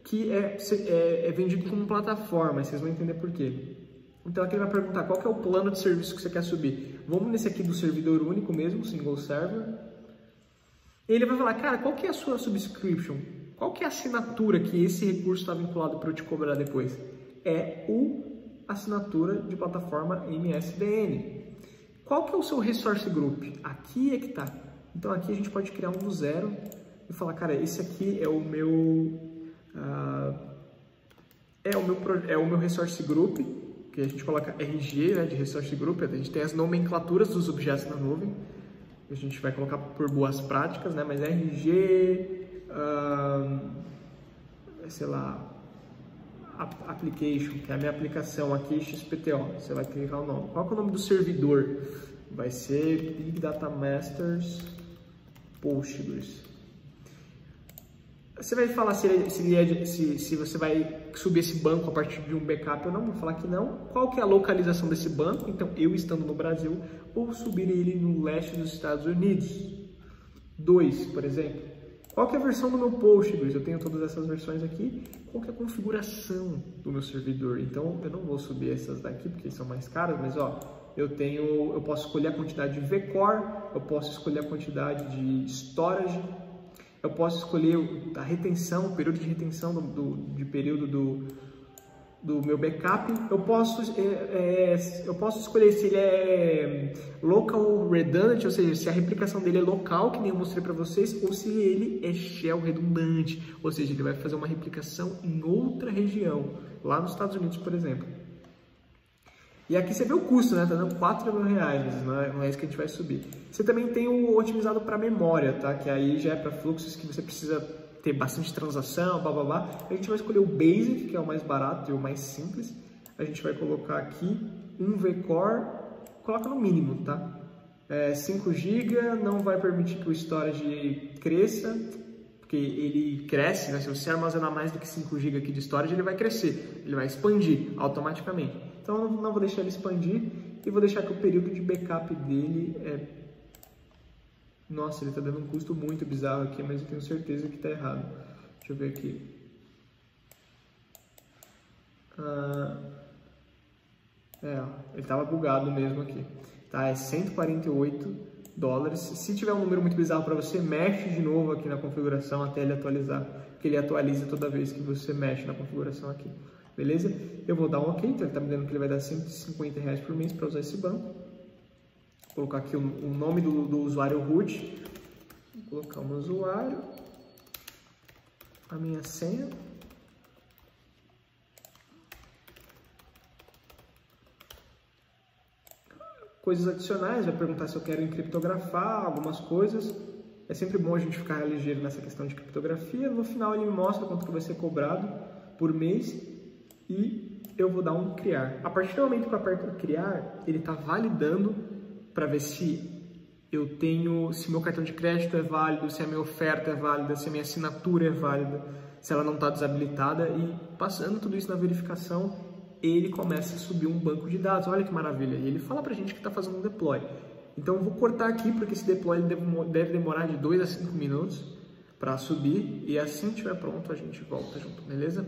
que é vendido como plataforma, e vocês vão entender por quê. Então aqui ele vai perguntar qual que é o plano de serviço que você quer subir. Vamos nesse aqui do servidor único mesmo, single server. E ele vai falar, cara, qual que é a sua subscription? Qual que é a assinatura que esse recurso está vinculado para eu te cobrar depois? É assinatura de plataforma MSDN. Qual que é o seu Resource Group? Aqui é que tá. Então aqui a gente pode criar um do zero e falar, cara, esse aqui é o meu Resource Group, que a gente coloca RG, né, de Resource Group. A gente tem as nomenclaturas dos objetos na nuvem. A gente vai colocar por boas práticas, né, mas RG, sei lá, Application, que é a minha aplicação aqui, XPTO, você vai clicar o nome. Qual que é o nome do servidor? Vai ser Big Data Masters Postgres. Você vai falar se você vai subir esse banco a partir de um backup ou não, vou falar que não. Qual que é a localização desse banco? Então, eu estando no Brasil, ou subir ele no leste dos Estados Unidos. 2, por exemplo. Qual que é a versão do meu Postgres? Eu tenho todas essas versões aqui. Qual que é a configuração do meu servidor? Então, eu não vou subir essas daqui, porque são mais caras, mas ó, eu posso escolher a quantidade de vCore, eu posso escolher a quantidade de storage, eu posso escolher a retenção, o período de retenção de período do meu backup. Eu posso escolher se ele é local redundant, ou seja, se a replicação dele é local, que nem eu mostrei para vocês, ou se ele é shell redundante, ou seja, ele vai fazer uma replicação em outra região, lá nos Estados Unidos, por exemplo. E aqui você vê o custo, né? Tá dando R$4.000, mas não é isso que a gente vai subir. Você também tem o otimizado para memória, tá? Que aí já é para fluxos que você precisa ter bastante transação, blá blá blá. A gente vai escolher o Basic, que é o mais barato e o mais simples. A gente vai colocar aqui um vCore, coloca no mínimo, tá? 5 GB, não vai permitir que o storage cresça, porque ele cresce, né? Se você armazenar mais do que 5 GB aqui de storage, ele vai crescer, ele vai expandir automaticamente. Então eu não vou deixar ele expandir e vou deixar que o período de backup dele Nossa, ele está dando um custo muito bizarro aqui, mas eu tenho certeza que está errado. Deixa eu ver aqui. Ele estava bugado mesmo aqui. Tá, é $148. Se tiver um número muito bizarro para você, mexe de novo aqui na configuração até ele atualizar, porque ele atualiza toda vez que você mexe na configuração aqui. Beleza? Eu vou dar um OK, então ele está me dando que ele vai dar R$150 por mês para usar esse banco. Vou colocar aqui o nome do usuário root, vou colocar o meu usuário, a minha senha, coisas adicionais, vai perguntar se eu quero encriptografar algumas coisas. É sempre bom a gente ficar ligeiro nessa questão de criptografia. No final ele me mostra quanto que vai ser cobrado por mês e eu vou dar um criar. A partir do momento que eu aperto criar, ele está validando para ver se meu cartão de crédito é válido, se a minha oferta é válida, se a minha assinatura é válida, se ela não está desabilitada, e passando tudo isso na verificação, ele começa a subir um banco de dados. Olha que maravilha! E ele fala para a gente que está fazendo um deploy. Então eu vou cortar aqui, porque esse deploy deve demorar de 2 a 5 minutos para subir, e assim que estiver pronto a gente volta junto, beleza?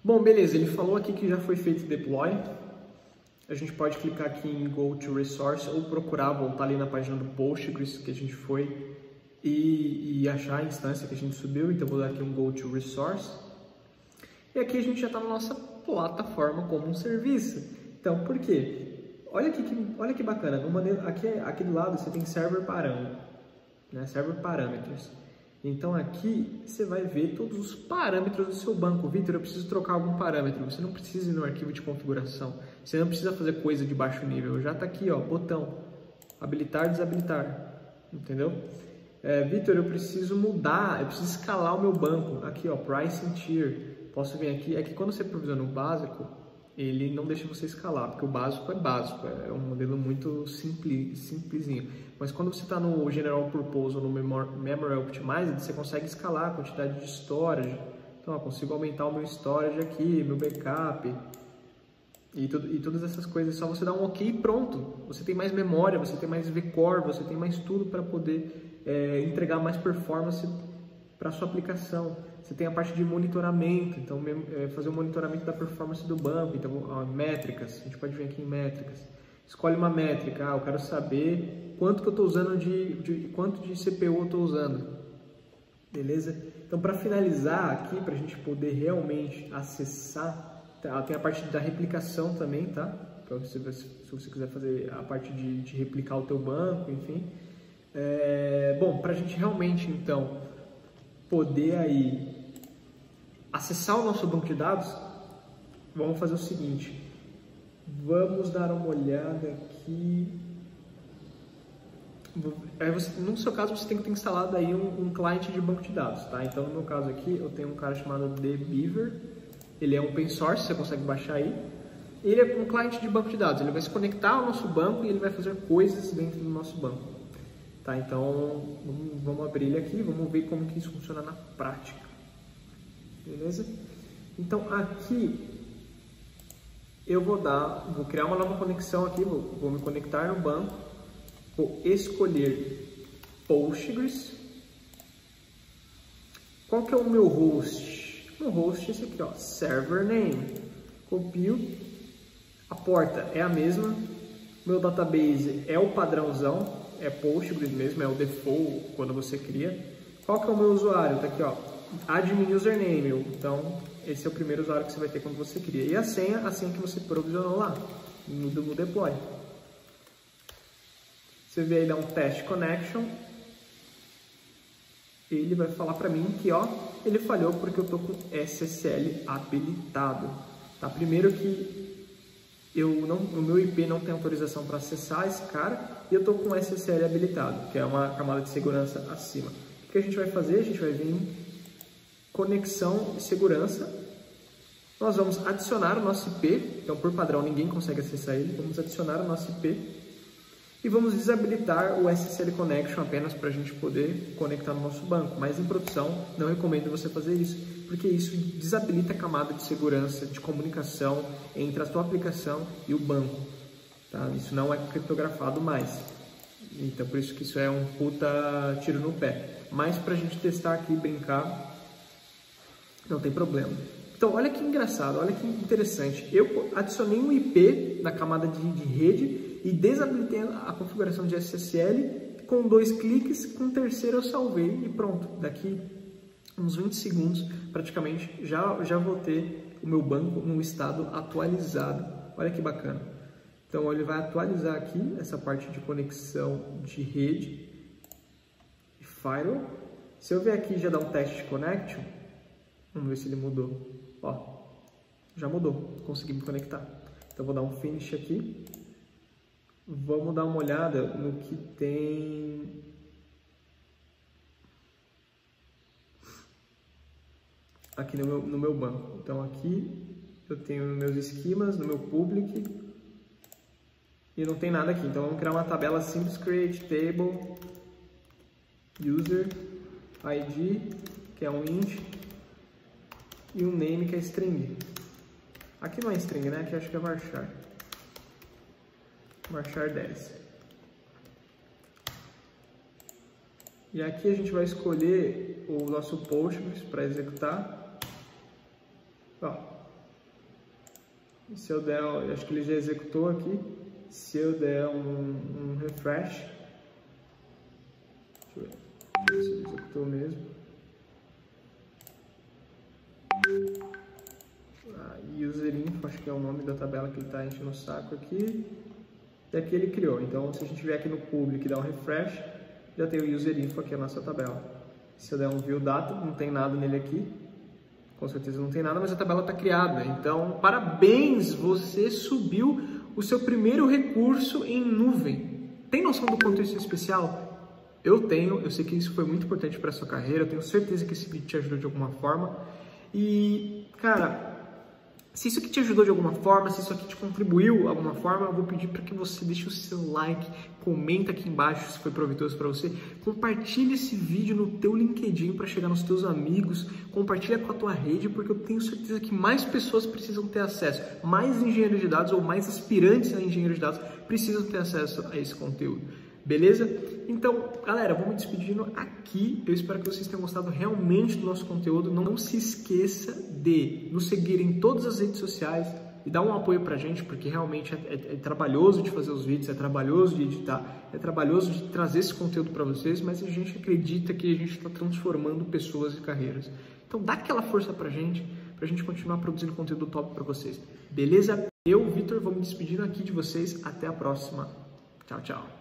Bom, beleza, ele falou aqui que já foi feito o deploy. A gente pode clicar aqui em Go to Resource ou procurar, voltar ali na página do Postgres que a gente foi e achar a instância que a gente subiu. Então vou dar aqui um Go to Resource. E aqui a gente já está na nossa plataforma como um serviço. Então, por quê? Olha que bacana. Aqui do lado você tem Server Parâmetros, né? Server Parameters. Então aqui você vai ver todos os parâmetros do seu banco. Vitor, eu preciso trocar algum parâmetro. Você não precisa ir no arquivo de configuração. Você não precisa fazer coisa de baixo nível. Já está aqui, ó, botão. Habilitar, desabilitar. Entendeu? Vitor, eu preciso mudar, eu preciso escalar o meu banco. Aqui, ó, Pricing Tier. Posso vir aqui. É que quando você provisiona o básico, ele não deixa você escalar, porque o básico, é um modelo muito simplesinho. Mas quando você está no General Purpose ou no Memory Optimized, você consegue escalar a quantidade de storage. Então, eu consigo aumentar o meu storage aqui, meu backup e todas essas coisas. É só você dar um OK e pronto. Você tem mais memória, você tem mais vCore, você tem mais tudo para poder entregar mais performance para a sua aplicação. Você tem a parte de monitoramento, então fazer o monitoramento da performance do banco. Então, métricas, a gente pode vir aqui em métricas. Escolhe uma métrica, eu quero saber quanto que eu estou usando quanto de CPU eu estou usando. Beleza? Então, para finalizar aqui, para a gente poder realmente acessar, tem a parte da replicação também, tá? Então, se você quiser fazer a parte de replicar o teu banco, enfim. Bom, para a gente realmente, então, poder aí acessar o nosso banco de dados, vamos fazer o seguinte. Vamos dar uma olhada aqui. No seu caso, você tem que ter instalado aí um cliente de banco de dados, tá? Então, no meu caso aqui, eu tenho um cara chamado TheBeaver. Ele é open source, você consegue baixar aí. Ele é um cliente de banco de dados. Ele vai se conectar ao nosso banco e ele vai fazer coisas dentro do nosso banco. Tá? Então, vamos abrir ele aqui, vamos ver como que isso funciona na prática. Beleza? Então, aqui eu vou criar uma nova conexão aqui, vou me conectar no banco, vou escolher Postgres. Qual que é o meu host? Meu host é esse aqui, ó, server name. Copio, a porta é a mesma, meu database é o padrãozão, é Postgres mesmo, é o default quando você cria. Qual que é o meu usuário? Tá aqui, ó, admin username. Então, esse é o primeiro usuário que você vai ter quando você cria. E a senha que você provisionou lá, no deploy. Você vê aí, dá um test connection. Ele vai falar para mim que, ó, ele falhou porque eu tô com SSL habilitado. Tá? Primeiro que o meu IP não tem autorização para acessar esse cara e eu tô com SSL habilitado, que é uma camada de segurança acima. O que a gente vai fazer? A gente vai vir em conexão e segurança. Nós vamos adicionar o nosso IP, então por padrão ninguém consegue acessar ele. Vamos adicionar o nosso IP e vamos desabilitar o SSL Connection apenas para a gente poder conectar no nosso banco. Mas em produção não recomendo você fazer isso, porque isso desabilita a camada de segurança, de comunicação entre a sua aplicação e o banco. Tá? Isso não é criptografado mais. Então por isso que isso é um puta tiro no pé. Mas para a gente testar aqui e brincar, não tem problema. Então olha que engraçado, olha que interessante. Eu adicionei um IP na camada de rede e desabilitei a configuração de SSL com 2 cliques, com o terceiro eu salvei e pronto. Daqui uns 20 segundos, praticamente, já vou ter o meu banco no estado atualizado. Olha que bacana. Então ele vai atualizar aqui essa parte de conexão de rede e firewall. Se eu vier aqui e já dar um teste de connection, vamos ver se ele mudou. Ó, já mudou, consegui me conectar. Então vou dar um finish aqui. Vamos dar uma olhada no que tem aqui no meu banco. Então aqui eu tenho meus esquemas, no meu public, e não tem nada aqui. Então vamos criar uma tabela simples, create table, user, ID, que é um int, e um name, que é string. Aqui não é string, né? Aqui acho que é varchar. Varchar 10. E aqui a gente vai escolher o nosso Postgres para executar. Ó, E se eu der, eu acho que ele já executou aqui. Se eu der um refresh, deixa eu ver se ele executou mesmo. User info, acho que é o nome da tabela que ele está enchendo o saco aqui. E aqui ele criou. Então, se a gente vier aqui no public e dar um refresh, já tem o user info aqui, a nossa tabela. Se eu der um view data, não tem nada nele aqui. Com certeza não tem nada, mas a tabela está criada. Então, parabéns! Você subiu o seu primeiro recurso em nuvem. Tem noção do quanto isso é especial? Eu tenho, eu sei que isso foi muito importante para a sua carreira, eu tenho certeza que esse vídeo te ajudou de alguma forma. E, cara, se isso aqui te ajudou de alguma forma, se isso aqui te contribuiu de alguma forma, eu vou pedir para que você deixe o seu like, comenta aqui embaixo se foi proveitoso para você, compartilhe esse vídeo no teu LinkedIn para chegar nos teus amigos, compartilha com a tua rede, porque eu tenho certeza que mais pessoas precisam ter acesso, mais engenheiros de dados ou mais aspirantes a engenheiros de dados precisam ter acesso a esse conteúdo. Beleza? Então, galera, vou me despedindo aqui. Eu espero que vocês tenham gostado realmente do nosso conteúdo. Não se esqueça de nos seguir em todas as redes sociais e dar um apoio pra gente, porque realmente é trabalhoso de fazer os vídeos, é trabalhoso de editar, é trabalhoso de trazer esse conteúdo para vocês, mas a gente acredita que a gente está transformando pessoas e carreiras. Então, dá aquela força pra gente continuar produzindo conteúdo top para vocês. Beleza? Eu, Vitor, vou me despedindo aqui de vocês. Até a próxima. Tchau, tchau.